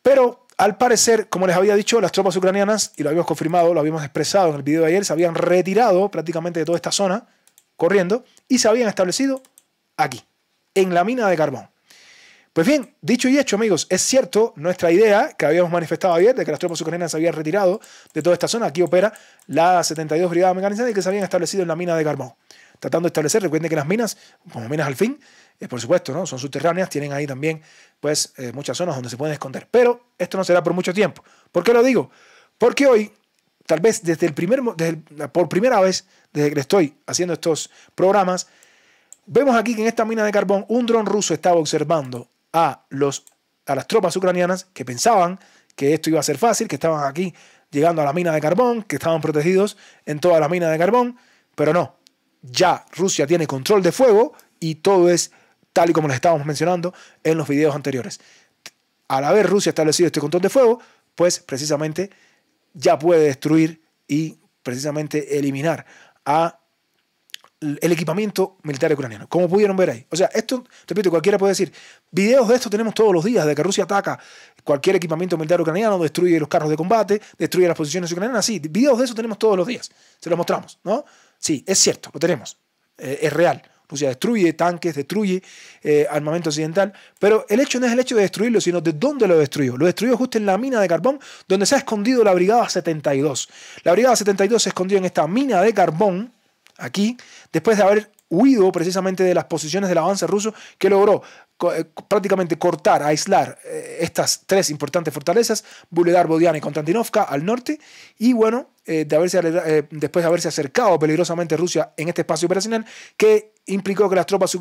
Pero al parecer, como les había dicho, las tropas ucranianas, y lo habíamos confirmado, lo habíamos expresado en el video de ayer, se habían retirado prácticamente de toda esta zona, corriendo, y se habían establecido aquí, en la mina de carbón. Pues bien, dicho y hecho, amigos, es cierto nuestra idea que habíamos manifestado ayer de que las tropas ucranianas se habían retirado de toda esta zona. Aquí opera la 72 Brigada Mecanizada y que se habían establecido en la mina de carbón. Tratando de establecer, recuerden que las minas, como minas al fin, por supuesto, ¿no? Son subterráneas, tienen ahí también muchas zonas donde se pueden esconder. Pero esto no será por mucho tiempo. ¿Por qué lo digo? Porque hoy, tal vez por primera vez desde que estoy haciendo estos programas, vemos aquí que en esta mina de carbón un dron ruso estaba observando a las tropas ucranianas que pensaban que esto iba a ser fácil, que estaban aquí llegando a la mina de carbón, que estaban protegidos en toda la mina de carbón, pero no. Ya Rusia tiene control de fuego y todo es tal y como les estábamos mencionando en los videos anteriores. Al haber Rusia establecido este control de fuego, pues precisamente ya puede destruir y precisamente eliminar a el equipamiento militar ucraniano, como pudieron ver ahí. O sea, esto, repito, cualquiera puede decir, videos de esto tenemos todos los días, de que Rusia ataca cualquier equipamiento militar ucraniano, destruye los carros de combate, destruye las posiciones ucranianas. Sí, videos de eso tenemos todos los días, se los mostramos, ¿no? Sí, es cierto, lo tenemos, es real. Rusia destruye tanques, destruye armamento occidental, pero el hecho no es el hecho de destruirlo, sino de dónde lo destruyó. Lo destruyó justo en la mina de carbón, donde se ha escondido la Brigada 72. La Brigada 72 se escondió en esta mina de carbón, aquí, después de haber huido precisamente de las posiciones del avance ruso, que logró prácticamente cortar, aislar estas tres importantes fortalezas, Vuhledar, Bodiana y Konstantinovka al norte, y bueno, después de haberse acercado peligrosamente Rusia en este espacio operacional, que implicó que las tropas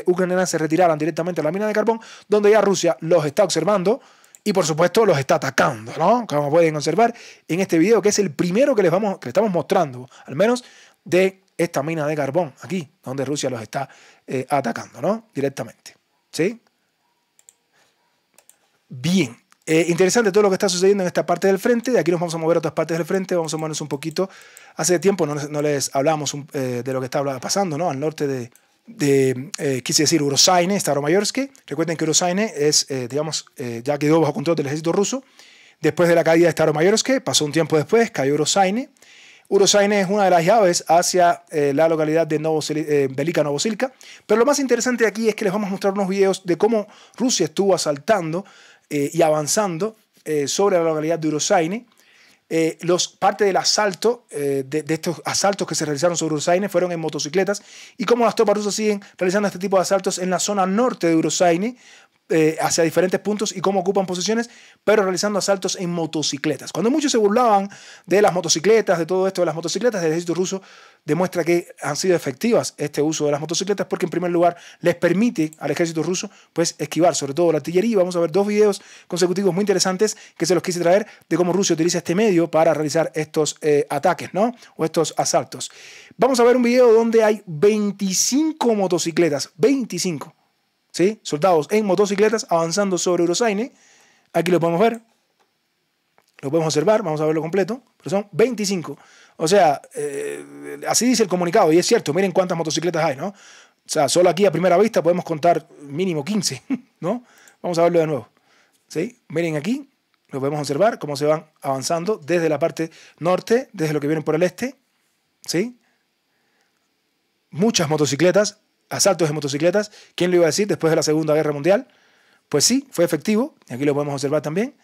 ucranianas se retiraran directamente a la mina de carbón, donde ya Rusia los está observando y por supuesto los está atacando, ¿no? Como pueden observar en este video, que es el primero que les estamos mostrando, al menos de esta mina de carbón, aquí, donde Rusia los está atacando, ¿no? Directamente, ¿sí? Bien, interesante todo lo que está sucediendo en esta parte del frente. De aquí nos vamos a mover a otras partes del frente, vamos a movernos un poquito. Hace tiempo no les hablamos de lo que está pasando, ¿no? Al norte quise decir Urosaine, Staromayorsk. Recuerden que Urosaine es, ya quedó bajo control del ejército ruso. Después de la caída de Staromayorsk, pasó un tiempo después, cayó Urosaine. Urosaine es una de las llaves hacia la localidad de Velika Novosilka. Pero lo más interesante aquí es que les vamos a mostrar unos videos de cómo Rusia estuvo asaltando y avanzando sobre la localidad de Urosaine. parte del asalto, de estos asaltos que se realizaron sobre Urosaine fueron en motocicletas, y cómo las tropas rusas siguen realizando este tipo de asaltos en la zona norte de Urosaine, hacia diferentes puntos, y cómo ocupan posiciones, pero realizando asaltos en motocicletas. Cuando muchos se burlaban de las motocicletas, de todo esto de las motocicletas, el ejército ruso demuestra que han sido efectivas este uso de las motocicletas, porque en primer lugar les permite al ejército ruso pues esquivar sobre todo la artillería. Y vamos a ver dos videos consecutivos muy interesantes que se los quise traer de cómo Rusia utiliza este medio para realizar estos ataques, ¿no? O estos asaltos. Vamos a ver un video donde hay 25 motocicletas, 25. ¿Sí? Soldados en motocicletas avanzando sobre Urosaine. Aquí lo podemos ver, lo podemos observar, vamos a verlo completo, pero son 25. O sea, así dice el comunicado, y es cierto, miren cuántas motocicletas hay, ¿no? O sea, solo aquí a primera vista podemos contar mínimo 15, ¿no? Vamos a verlo de nuevo. ¿Sí? Miren aquí, lo podemos observar, cómo se van avanzando desde la parte norte, desde lo que vienen por el este. ¿Sí? Muchas motocicletas, asaltos de motocicletas. ¿Quién lo iba a decir después de la Segunda Guerra Mundial? Pues sí, fue efectivo, y aquí lo podemos observar también.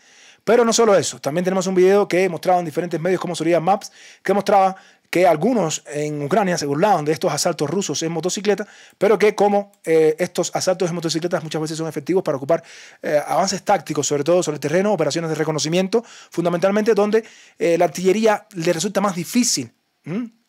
Pero no solo eso, también tenemos un video que mostraba en diferentes medios como Surya Maps, que mostraba que algunos en Ucrania se burlaban de estos asaltos rusos en motocicleta, pero que como estos asaltos en motocicletas muchas veces son efectivos para ocupar avances tácticos, sobre todo sobre el terreno, operaciones de reconocimiento, fundamentalmente donde la artillería le resulta más difícil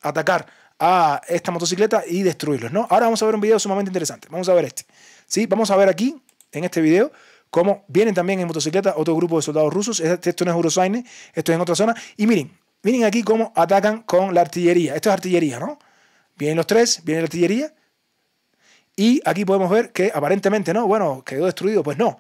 atacar a esta motocicleta y destruirlos, ¿no? Ahora vamos a ver un video sumamente interesante. Vamos a ver este. ¿Sí? Vamos a ver aquí, en este video, cómo vienen también en motocicleta otro grupo de soldados rusos. Esto no es Urosaine, esto es en otra zona. Y miren aquí cómo atacan con la artillería. Esto es artillería, ¿no? Vienen los tres, viene la artillería. Y aquí podemos ver que aparentemente, ¿no? Bueno, quedó destruido. Pues no.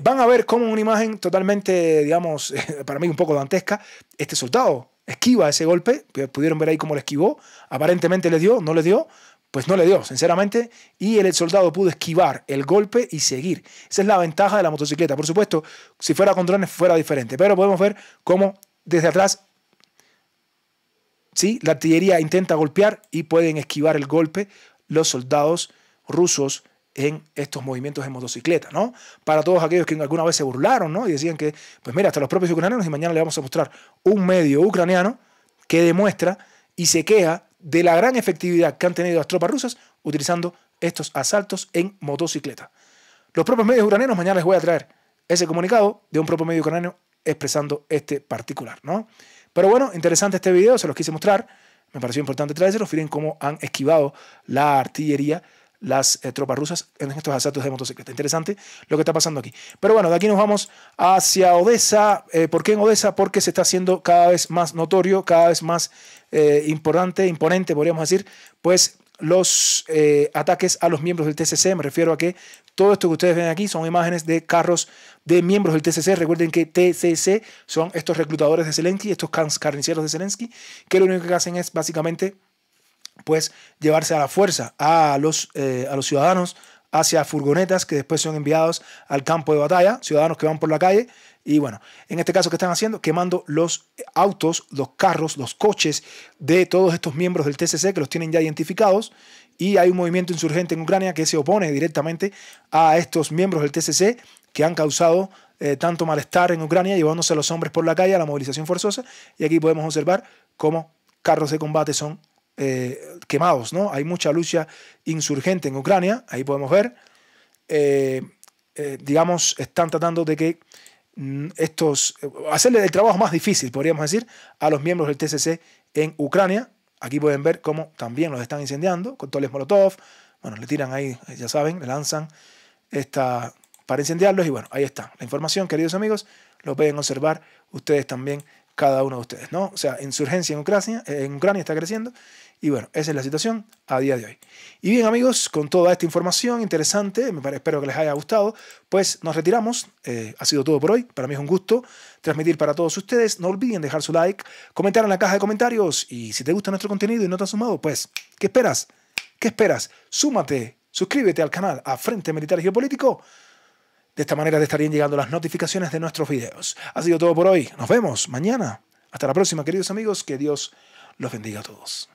Van a ver cómo una imagen totalmente, digamos, para mí un poco dantesca, este soldado esquiva ese golpe. Pudieron ver ahí cómo le esquivó. Aparentemente le dio, no le dio. Pues no le dio, sinceramente, y el soldado pudo esquivar el golpe y seguir. Esa es la ventaja de la motocicleta. Por supuesto, si fuera con drones fuera diferente, pero podemos ver cómo desde atrás, sí, la artillería intenta golpear y pueden esquivar el golpe los soldados rusos en estos movimientos en motocicleta, ¿no? Para todos aquellos que alguna vez se burlaron, ¿no? Y decían que, pues mira, hasta los propios ucranianos, y mañana le vamos a mostrar un medio ucraniano que demuestra y se queja de la gran efectividad que han tenido las tropas rusas utilizando estos asaltos en motocicleta. Los propios medios ucranianos, mañana les voy a traer ese comunicado de un propio medio ucraniano expresando este particular, ¿no? Pero bueno, interesante este video, se los quise mostrar, me pareció importante traérselos. Miren cómo han esquivado la artillería las tropas rusas en estos asaltos de motocicleta. Interesante lo que está pasando aquí. Pero bueno, de aquí nos vamos hacia Odessa. ¿Por qué en Odessa? Porque se está haciendo cada vez más notorio, cada vez más imponente, podríamos decir, pues los ataques a los miembros del TCC. Me refiero a que todo esto que ustedes ven aquí son imágenes de carros de miembros del TCC. Recuerden que TCC son estos reclutadores de Zelensky, estos carniceros de Zelensky, que lo único que hacen es básicamente pues llevarse a la fuerza a los ciudadanos hacia furgonetas que después son enviados al campo de batalla, ciudadanos que van por la calle. Y bueno, en este caso, ¿qué están haciendo? Quemando los autos, los carros, los coches de todos estos miembros del TCC que los tienen ya identificados. Y hay un movimiento insurgente en Ucrania que se opone directamente a estos miembros del TCC que han causado tanto malestar en Ucrania, llevándose a los hombres por la calle a la movilización forzosa. Y aquí podemos observar cómo carros de combate son quemados, ¿no? Hay mucha lucha insurgente en Ucrania, ahí podemos ver. Digamos, están tratando de que hacerle el trabajo más difícil, podríamos decir, a los miembros del TCC en Ucrania. Aquí pueden ver cómo también los están incendiando con cócteles Molotov. Bueno, le tiran ahí, ya saben, le lanzan para incendiarlos. Y bueno, ahí está la información, queridos amigos. Lo pueden observar ustedes también, cada uno de ustedes, ¿no? O sea, insurgencia en Ucrania está creciendo. Y bueno, esa es la situación a día de hoy. Y bien, amigos, con toda esta información interesante, espero que les haya gustado, pues nos retiramos. Ha sido todo por hoy. Para mí es un gusto transmitir para todos ustedes. No olviden dejar su like, comentar en la caja de comentarios. Y si te gusta nuestro contenido y no te has sumado, pues, ¿qué esperas? ¿Qué esperas? Súmate, suscríbete al canal a Frente Militar y Geopolítico. De esta manera te estarían llegando las notificaciones de nuestros videos. Ha sido todo por hoy. Nos vemos mañana. Hasta la próxima, queridos amigos. Que Dios los bendiga a todos.